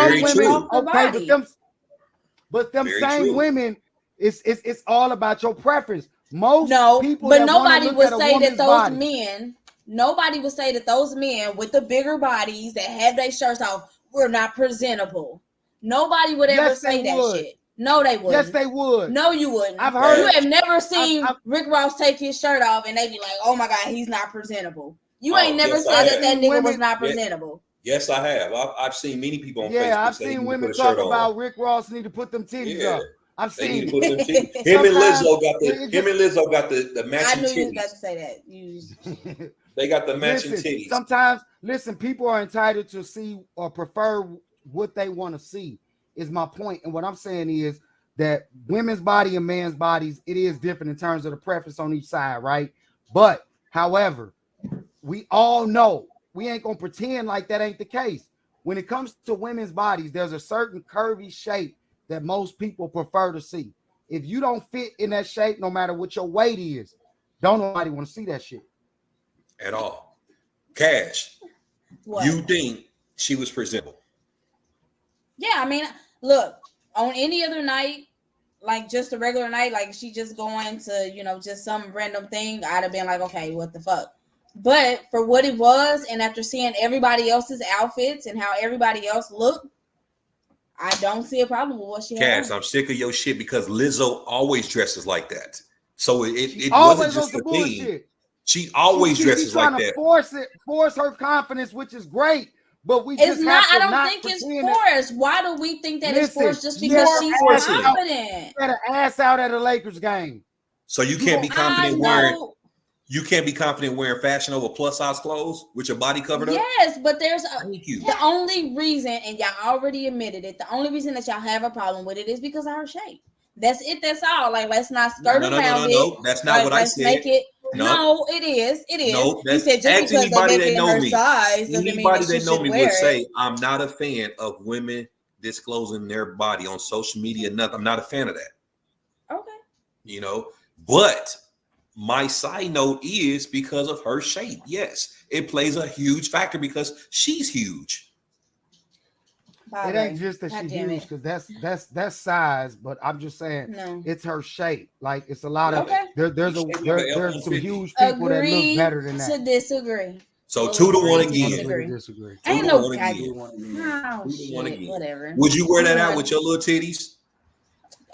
but them same women, it's all about your preference. Most people, but nobody would say that those body, men. Nobody would say that those men with the bigger bodies that have their shirts off were not presentable. Nobody would ever say that shit. No, they wouldn't. Yes, they would. No, you wouldn't. I've heard. You have never seen Rick Ross take his shirt off and they be like, "Oh my God, he's not presentable." You ain't never said that nigga was not presentable. Yes, I have. I've seen many people on Facebook. Yeah, I've seen women talk about Rick Ross need to put them titties up. I've seen it. Him and Lizzo got the matching titties. I knew you was about to say that. They got the matching titties. Sometimes, people are entitled to see or prefer what they want to see, is my point. And what I'm saying is that women's body and men's bodies, it is different in terms of the preference on each side, right? But, however, we all know, we ain't going to pretend like that ain't the case. When it comes to women's bodies, there's a certain curvy shape that most people prefer to see. If you don't fit in that shape, no matter what your weight is, don't nobody want to see that shit. At all. Cash, what? You think she was presentable? Yeah, I mean, look, on any other night, like just a regular night, like she just going to, just some random thing, I'd have been like, okay, what the fuck? But for what it was, and after seeing everybody else's outfits and how everybody else looked, I don't see a problem with what she had. Cash, I'm sick of your shit because Lizzo always dresses like that. So it wasn't just a theme. She always dresses like that. Force her confidence, which is great. But it's not. I don't think it's forced. Why do we think that it's forced just because she's confident? She had an ass out at a Lakers game. So you can't be confident wearing. You can't be confident wearing fashion over plus size clothes with your body covered up. Yes, but there's the only reason, and y'all already admitted it. The only reason that y'all have a problem with it is because of her shape. That's it. That's all. Like, let's not skirt around it. No, that's not what I said. Make it. No, it is. It is. No, you said just because they make it in her size doesn't mean that she should wear it. Say I'm not a fan of women disclosing their body on social media. Nothing. I'm not a fan of that. Okay. You know, but my side note is because of her shape. Yes, it plays a huge factor because she's huge. It ain't just that she's huge because that's size, but I'm just saying it's her shape. Like it's a lot of there's some huge people that look better than that. To disagree. So 2-1 again. Disagree. Ain't no guy. Oh, shit, whatever. Would you wear that out with your little titties?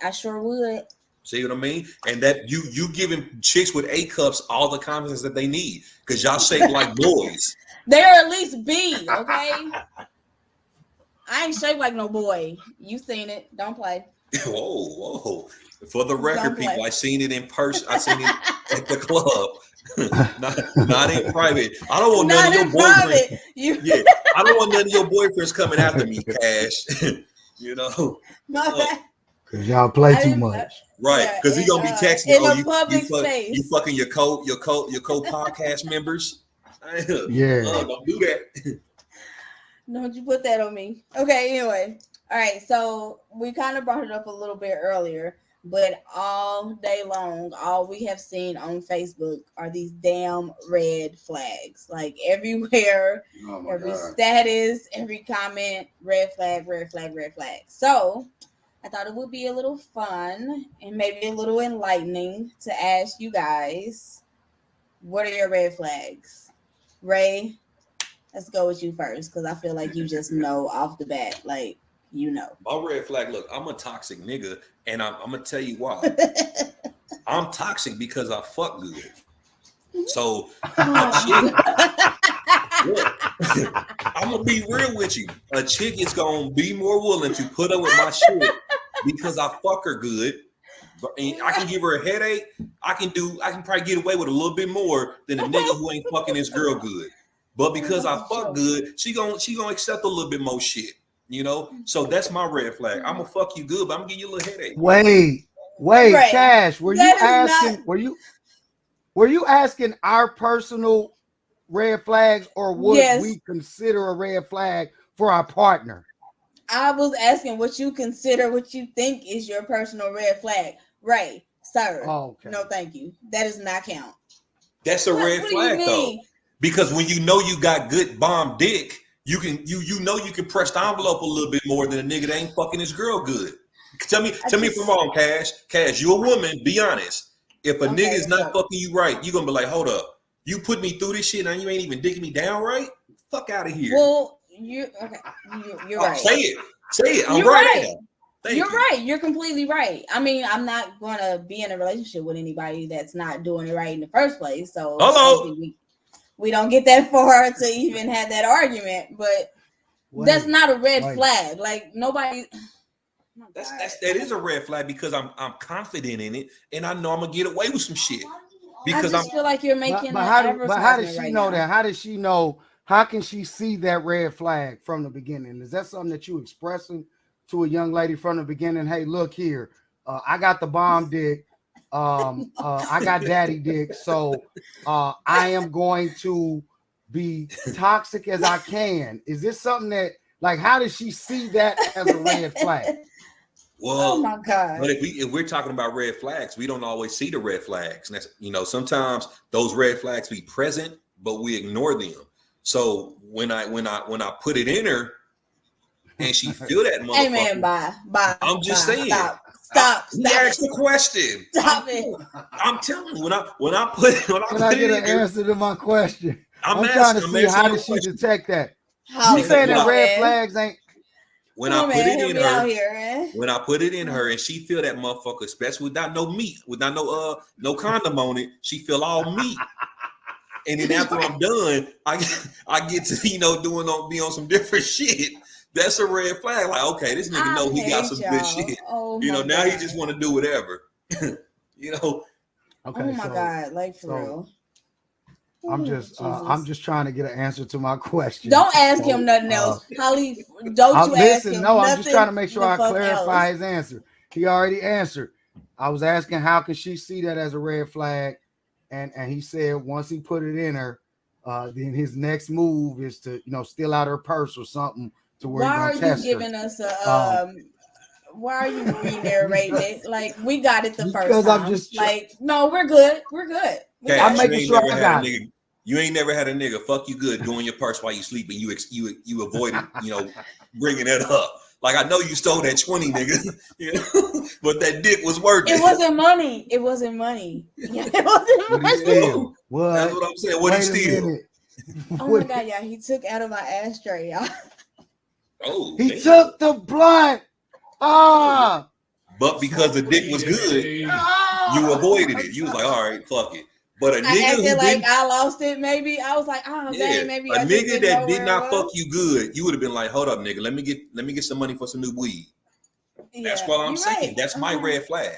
I sure would. See what I mean? And that you giving chicks with A cups all the confidence that they need because y'all shaped like boys. They're at least B, okay? I ain't shaped like no boy. You seen it. Don't play. Whoa. For the record, people, I seen it in person. I seen it at the club. not in private. I don't want none of your boyfriends. Yeah, I don't want none of your boyfriends coming after me, Cash. You know. Because y'all play too much. Right. Because he gonna be texting space. You fucking your co-podcast members. Yeah. Don't do that. Don't you put that on me. Okay, anyway. All right, so we kind of brought it up a little bit earlier, but all day long, all we have seen on Facebook are these damn red flags. Like everywhere, every status, every comment, red flag, red flag, red flag. So I thought it would be a little fun and maybe a little enlightening to ask you guys, what are your red flags? Ray, let's go with you first because I feel like you just know off the bat, like, you know. My red flag, look, I'm a toxic nigga, and I'm going to tell you why. I'm toxic because I fuck good. So, I'm going to be real with you. A chick is going to be more willing to put up with my shit because I fuck her good. And I can give her a headache. I can probably get away with a little bit more than a nigga who ain't fucking his girl good. But because I fuck good, she gonna accept a little bit more shit, you know. So that's my red flag. I'm gonna fuck you good, but I'm gonna give you a little headache. Wait, right. Cash, were you asking our personal red flags, or would we consider a red flag for our partner? I was asking what you consider, what you think is your personal red flag. Ray, sir. Oh, okay. No, thank you. That does not count. That's a red flag, though. Because when you know you got good bomb dick, you can press the envelope a little bit more than a nigga that ain't fucking his girl good. Tell me if I'm wrong, Cash. Cash, you a woman, be honest. If a nigga is not fucking you right, you gonna be like, hold up, you put me through this shit and you ain't even digging me down right? Fuck out of here. Well, you're right. Say it. I'm you're right. You're right. You're completely right. I mean, I'm not gonna be in a relationship with anybody that's not doing it right in the first place. So we don't get that far to even have that argument, but that's not a red flag. Like nobody. That is a red flag because I'm confident in it and I know I'm gonna get away with some shit. Because I feel like you're making. But how does she know that? How does she know? How can she see that red flag from the beginning? Is that something that you expressing to a young lady from the beginning? Hey, look here, I got the bomb dick. I got daddy dick, so I am going to be toxic as I can. Is this something that, like, how does she see that as a red flag? Well, oh my God. But if we're talking about red flags, we don't always see the red flags. And that's, sometimes those red flags be present, but we ignore them. So when I put it in her and she feel that motherfucker, hey man, bye. I'm just saying. Stop. He asked the question. Stop it. I'm telling you, when I put I get an answer to my question? I'm trying to see how does she detect that. You saying that red flags ain't. When I put it in her and she feel that motherfucker, especially without no meat, without no condom on it, she feel all meat. and then after I'm done, I get to be on some different shit. That's a red flag. Like, okay, this nigga know he got some good shit. Oh Now God. he just want to do whatever. Okay. Oh my God, like for real. I'm just trying to get an answer to my question. Don't ask him nothing else. Holly, don't you ask him No, nothing. I'm just trying to make sure I clarify else. his answer. He already answered. I was asking how could she see that as a red flag, and he said once he put it in her, then his next move is to steal out her purse or something to where why are you giving us a why are you re-narrating it? Like, we got it the first time. I'm just no, we're good. We're good. I'm making sure I got it. You ain't never had a nigga fuck you good doing your purse while you sleeping. You avoided bringing that up. Like, I know you stole that 20, nigga, but that dick was working. It wasn't money. It wasn't money. Yeah, it wasn't money. What? That's what I'm saying. What he steal? Oh my God, yeah, he took out of my ashtray, y'all. Oh, he took the blunt. But because the dick was good, you avoided it. You was like, all right, fuck it. But a nigga acted like I lost it, maybe. I was like, dang, maybe a nigga that did not fuck you good, you would have been like, hold up, nigga, let me get some money for some new weed. Yeah, that's what I'm saying. Right. That's my red flag.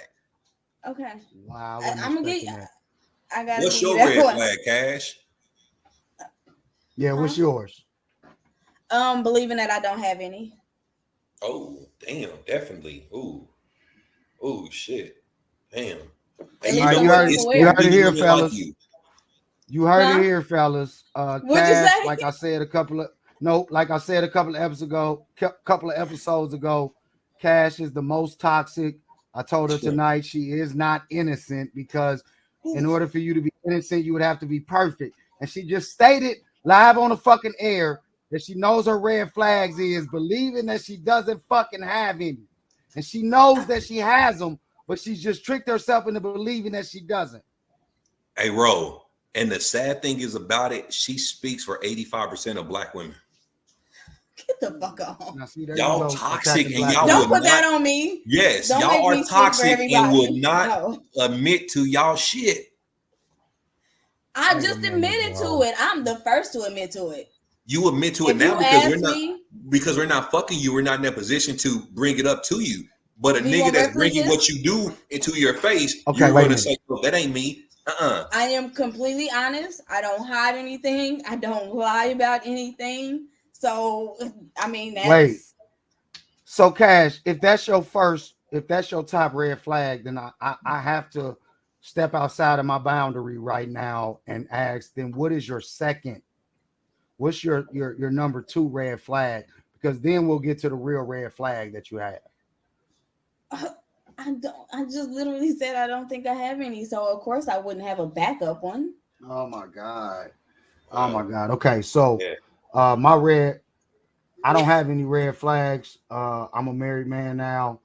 Okay. Wow. I'm gonna get. I got. What's your red flag, Cash? Yeah, what's yours? Believing that I don't have any. Oh, damn, definitely. Ooh, shit, damn. And you heard it here, fellas. You heard it here, fellas. What'd you say? Like I said a couple of episodes ago, Cash is the most toxic. I told her tonight she is not innocent because in order for you to be innocent, you would have to be perfect. And she just stated live on the fucking air that she knows her red flags is believing that she doesn't fucking have any. And she knows that she has them, but she's just tricked herself into believing that she doesn't. Hey, Ro, and the sad thing is about it, she speaks for 85% of black women. Get the fuck on. Now, see, y'all toxic and y'all don't put that on me. Yes, don't y'all are toxic and would not no. admit to y'all shit. I just admitted to it. I'm the first to admit to it. You admit to it now because we're not fucking you. We're not in a position to bring it up to you. But a nigga that's bringing what you do into your face, you're going to say, "Oh, that ain't me." I am completely honest. I don't hide anything. I don't lie about anything. So, I mean, that's... So, Cash, if that's your top red flag, then I have to step outside of my boundary right now and ask, then what is your second? What's your number 2 red flag? Because then we'll get to the real red flag that you have. I just literally said I don't think I have any. So, of course, I wouldn't have a backup one. Oh, my God. Okay, so I don't have any red flags. I'm a married man now,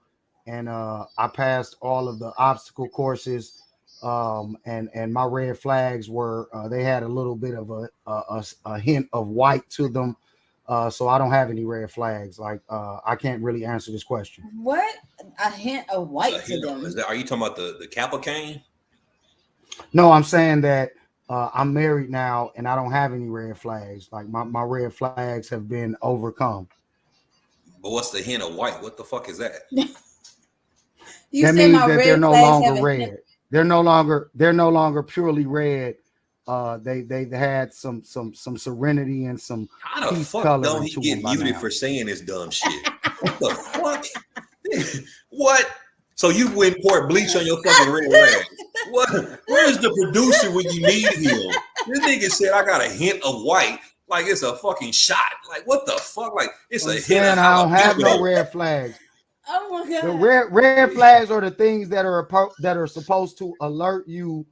and I passed all of the obstacle courses. And my red flags were they had a little bit of a hint of white to them. So I don't have any red flags. Like I can't really answer this question. What? A hint of white to them? Are you talking about the Kappa cane? No, I'm saying that I'm married now and I don't have any red flags. Like my red flags have been overcome. But what's the hint of white? What the fuck is that? That means that they're no longer red. They're no longer purely red. They had some serenity and some how the fuck don't he get muted for saying this dumb shit? What the fuck? What? So you went pour bleach on your fucking red rag? What? Where's the producer when you need him? This nigga said I got a hint of white, like it's a fucking shot. Like what the fuck? Like it's a hint. I don't have no red flags. Oh my God. The red flags are the things that are supposed to alert you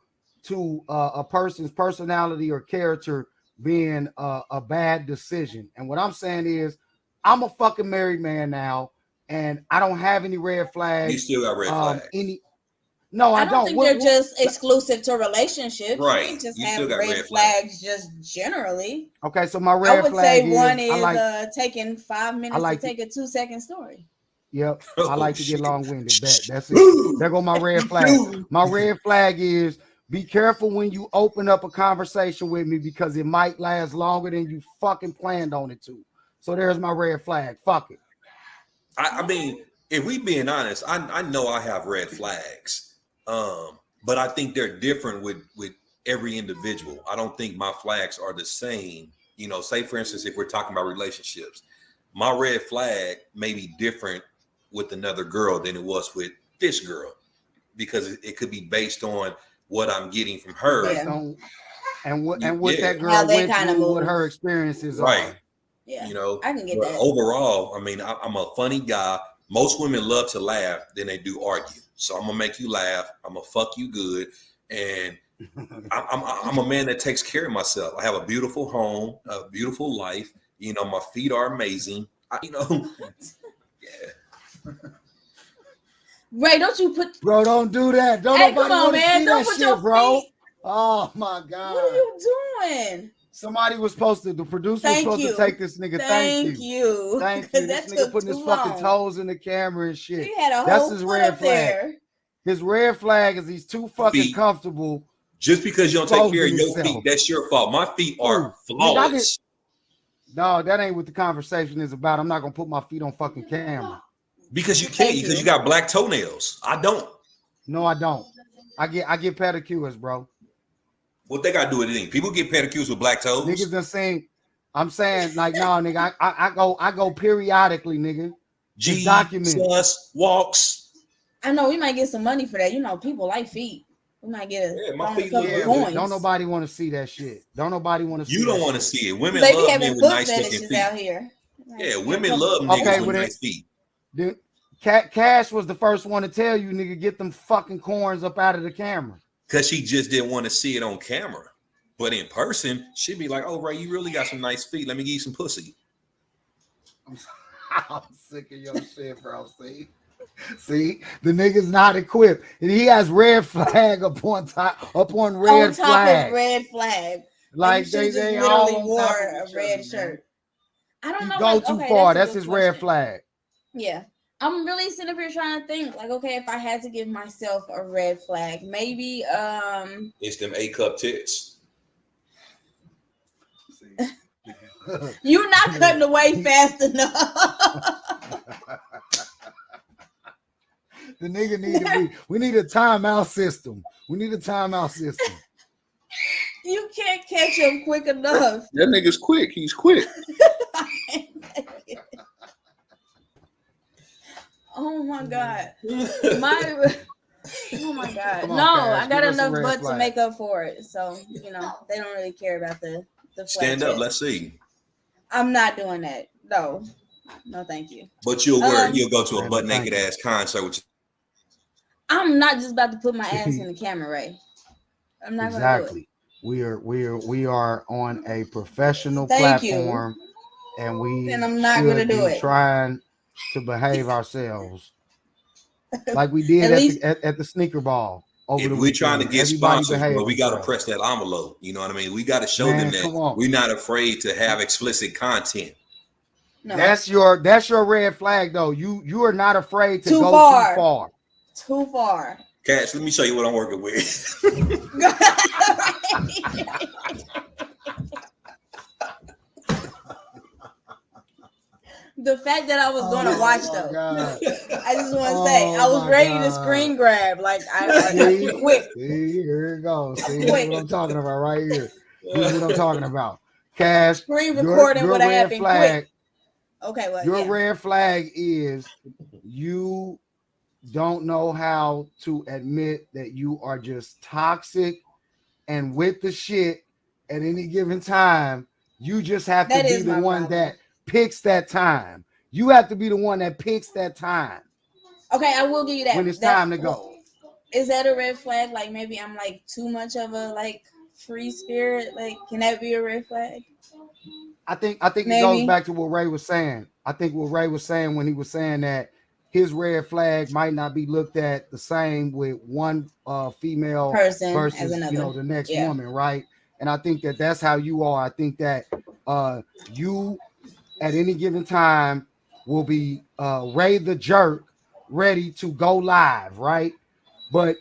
to a person's personality or character being a bad decision. And what I'm saying is, I'm a fucking married man now, and I don't have any red flags. You still got red flags? No, I don't think they're just exclusive to relationships. Right. You just have red flags just generally. Okay, so my red flag I would say one is taking 5 minutes to take a 2-second story. Yep, I like to get long-winded. That's it. There go my red flag. My red flag is Be careful when you open up a conversation with me because it might last longer than you fucking planned on it to. So there's my red flag. Fuck it. I mean, if we being honest, I know I have red flags, but I think they're different with every individual. I don't think my flags are the same. You know, say for instance, if we're talking about relationships, my red flag may be different with another girl than it was with this girl because it could be based on what I'm getting from her. And what that girl How they went kind of through, move. what her experiences Right. are. Yeah, you know, I can get but that. overall, I mean, I'm a funny guy. Most women love to laugh than they do argue. So I'm gonna make you laugh. I'm gonna fuck you good, and I'm a man that takes care of myself. I have a beautiful home, a beautiful life. You know, my feet are amazing. Ray, don't you put, bro? Don't do that. Don't hey, nobody come on, want to man. see Don't that put shit, your bro. feet. Oh my god. What are you doing? Somebody was supposed to. The producer was supposed to take this nigga. Thank you. Thank you. This That nigga took putting his too fucking long. toes in the camera and shit. He had a That's whole his foot red up flag. there. His red flag is he's too fucking Feet. comfortable. Just because you don't take care of exposing your himself. feet, that's your fault. My feet are Ooh, flawless. No, that ain't what the conversation is about. I'm not gonna put my feet on fucking camera. Because you can't, because you got black toenails. I don't. No, I don't. I get pedicures, bro. What they got to do with anything? People get pedicures with black toes. Niggas done saying, I'm saying like, no, nigga, I go periodically, nigga. Just documented. Walks. I know we might get some money for that. You know, people like feet. We might get a couple of coins. Don't nobody want to see that shit. Don't nobody want to see. You don't want to see it. Women love men with nice looking feet. Out here. Yeah, women love niggas with nice feet. Dude, Cash was the first one to tell you, nigga, get them fucking corns up out of the camera. Because she just didn't want to see it on camera. But in person, she'd be like, oh, Ray, you really got some nice feet. Let me give you some pussy. I'm sick of your shit, bro. See, the nigga's not equipped. And he has red flag upon red flag. On top of red flag. Like they all wore a red shirt. I don't know. Go too far. That's his red flag. Yeah. I'm really sitting up here trying to think, like, okay, if I had to give myself a red flag, maybe it's them A-cup tits. You're not cutting away fast enough. The nigga we need a timeout system. We need a timeout system. You can't catch him quick enough. That nigga's quick. He's quick. Oh my god. Oh my god. On, no, Cash. I got enough butt flag. to make up for it. So, you know, they don't really care about the Stand up, let's see. I'm not doing that. No, thank you. But you'll go to a butt naked ass concert with I'm not just about to put my ass in the camera, Ray. I'm not gonna do it. We are on a professional Thank platform, and I'm not gonna do it. Trying to behave ourselves like we did at the sneaker ball. If we're trying to get sponsors, bro, we got to press that envelope. You know what I mean? We got to show them that we're not afraid to have explicit content. No. That's your red flag, though. You are not afraid to go too far. Too far. Cash, let me show you what I'm working with. The fact that I was going to watch though, I just want to say I was ready to screen grab. Like I quick. See, here it goes. See what I'm talking about right here. This is what I'm talking about. Cash, screen recording what happened quick. Okay, well, your red flag is you don't know how to admit that you are just toxic and with the shit at any given time. You just have to be the one that picks that time. You have to be the one that picks that time. Okay, I will give you that. When it's time to go. Is that a red flag? Like maybe I'm like too much of a like free spirit. Like, can that be a red flag? I think it goes back to what Ray was saying. I think what Ray was saying when he was saying that his red flag might not be looked at the same with one female person versus as another. The next woman, right? And I think that that's how you are. I think that you at any given time will be Ray the jerk, ready to go live, right? But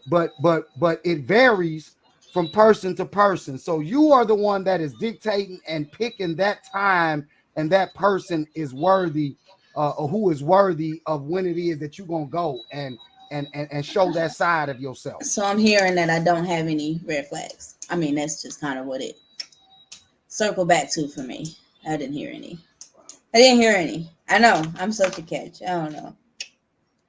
it varies from person to person. So you are the one that is dictating and picking that time, and that person is worthy, or who is worthy of when it is that you're gonna go and show that side of yourself. So I'm hearing that I don't have any red flags. I mean, that's just kind of what it circled back to for me. I didn't hear any. I know. I'm such a catch. I don't know.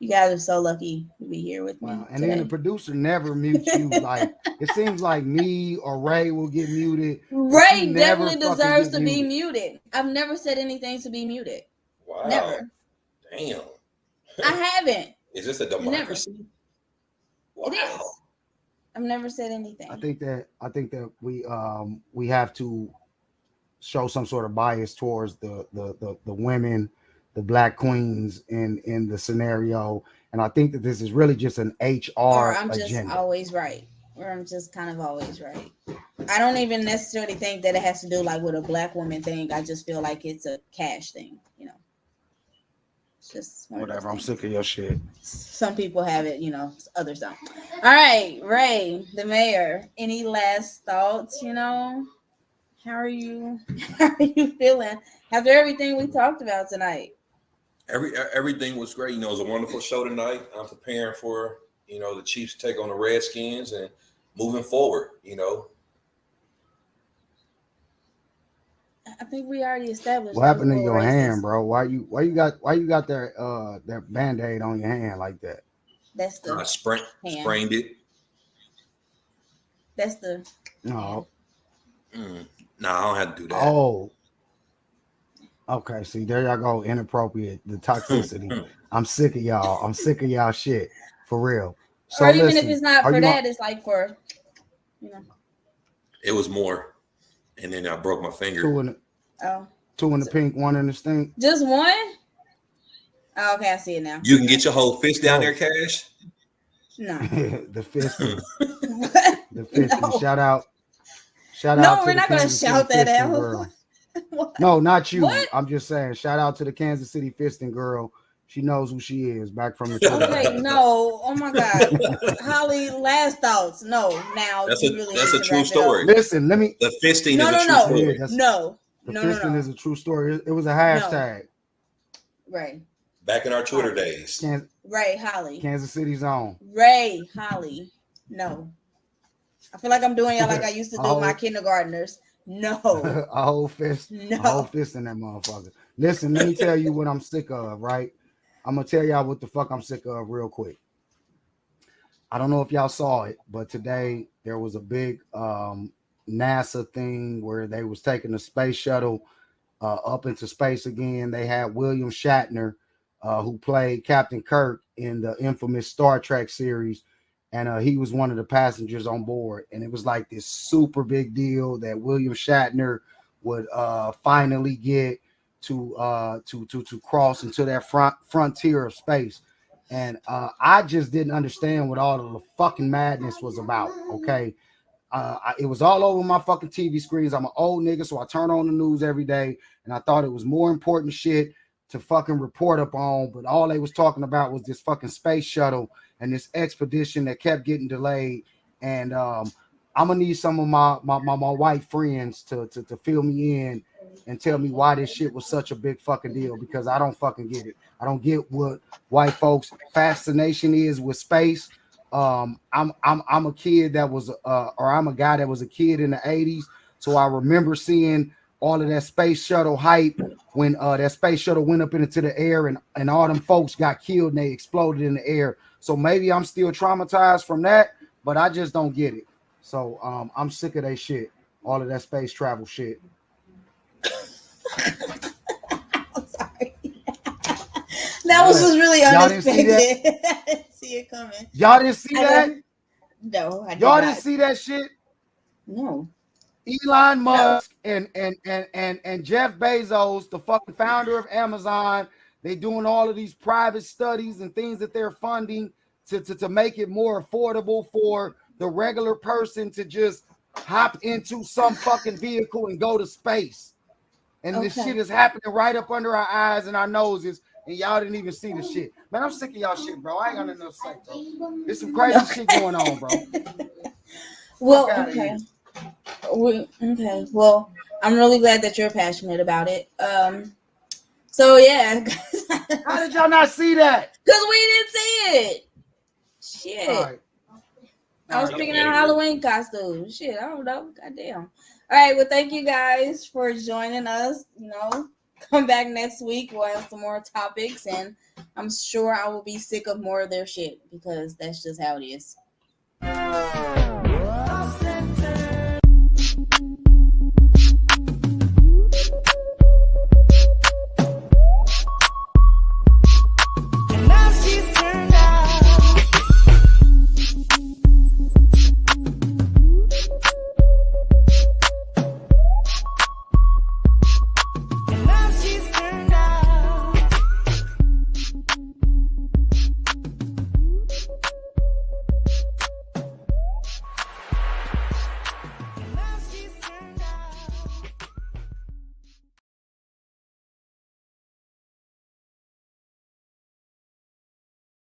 You guys are so lucky to be here with me. Wow. And today. then the producer never mutes you. Like, it seems like me or Ray will get muted. Ray definitely deserves to be muted. I've never said anything to be muted. Wow. Never. Damn. I haven't. Is this a democracy? Never. Wow. It is. I've never said anything. I think that we have to show some sort of bias towards the women, the black queens in the scenario, and I think that this is really just an HR or I'm just agenda. Always right, or I'm just kind of always right. I don't even necessarily think that it has to do like with a black woman thing. I just feel like it's a cash thing, you know. It's just whatever. I'm sick of your shit. Some people have it, you know, others don't. All right, Ray, the mayor. Any last thoughts? You know, how are you? How are you feeling after everything we talked about tonight? Everything was great. You know, it was a wonderful show tonight. I'm preparing for, you know, the Chiefs take on the Redskins and moving forward, you know. I think we already established. What happened to your hand, bro? Why you got that Band-Aid on your hand like that? That's the I sprained it. That's the no. No, I don't have to do that. Oh. Okay, see, there y'all go. Inappropriate, the toxicity. I'm sick of y'all. I'm sick of y'all shit. For real. So or even listen, if it's not for that, it's like for, you know. It was more. And then I broke my finger. Two in the pink, one in the stink. Just one? Oh, okay, I see it now. You can get your whole fist down there, Cash? No. The fisting. The fisting. No. Shout out. No, to we're the not going to Kansas City shout that fisting out. girl. No, not you. What? I'm just saying, shout out to the Kansas City fisting girl. She knows who she is. Back from the Okay, no. Oh my God. Holly, last thoughts. No, now that's you really that's need a to true wrap it story. up. Listen, let me. The fisting No, is no, a true no. story. No. The No, fisting is a true story. It was a hashtag. Right. Back in our Twitter days. Ray, Holly. Kansas City's own. Ray, Holly. No. I feel like I'm doing it like I used to do my kindergartners. No. A whole fist. No. A whole fist in that motherfucker. Listen, let me tell you what I'm sick of, right? I'm gonna tell y'all what the fuck I'm sick of real quick. I don't know if y'all saw it, but today there was a big NASA thing where they was taking the space shuttle up into space again. They had William Shatner, who played Captain Kirk in the infamous Star Trek series, and he was one of the passengers on board. And it was like this super big deal that William Shatner would finally get to cross into that frontier of space. And I just didn't understand what all of the fucking madness was about. Okay. It was all over my fucking TV screens. I'm an old nigga, so I turn on the news every day, and I thought it was more important shit to fucking report up on, but all they was talking about was this fucking space shuttle and this expedition that kept getting delayed. And I'm gonna need some of my white friends to fill me in and tell me why this shit was such a big fucking deal, because I don't fucking get it. I don't get what white folks' fascination is with space. I'm a kid that was or I'm a guy that was a kid in the 80s, so I remember seeing all of that space shuttle hype when that space shuttle went up into the air and all them folks got killed and they exploded in the air. So maybe I'm still traumatized from that, but I just don't get it. So I'm sick of that shit, all of that space travel shit. I'm sorry. That was just really unexpected. I didn't see it coming. Y'all didn't see that? No, I did Y'all not. didn't see that shit? No. Elon Musk and Jeff Bezos, the fucking founder of Amazon, they doing all of these private studies and things that they're funding to make it more affordable for the regular person to just hop into some fucking vehicle and go to space. And this shit is happening right up under our eyes and our noses, and y'all didn't even see the shit. Man, I'm sick of y'all shit, bro. I ain't got nothing to say, bro. There's some crazy shit going on, bro. Well, okay. Okay. Well, I'm really glad that you're passionate about it. So yeah. How did y'all not see that? Because we didn't see it. Shit. All right. I was picking out Halloween costumes. Shit, I don't know. Goddamn. All right. Well, thank you guys for joining us. You know, come back next week. We'll have some more topics, and I'm sure I will be sick of more of their shit because that's just how it is.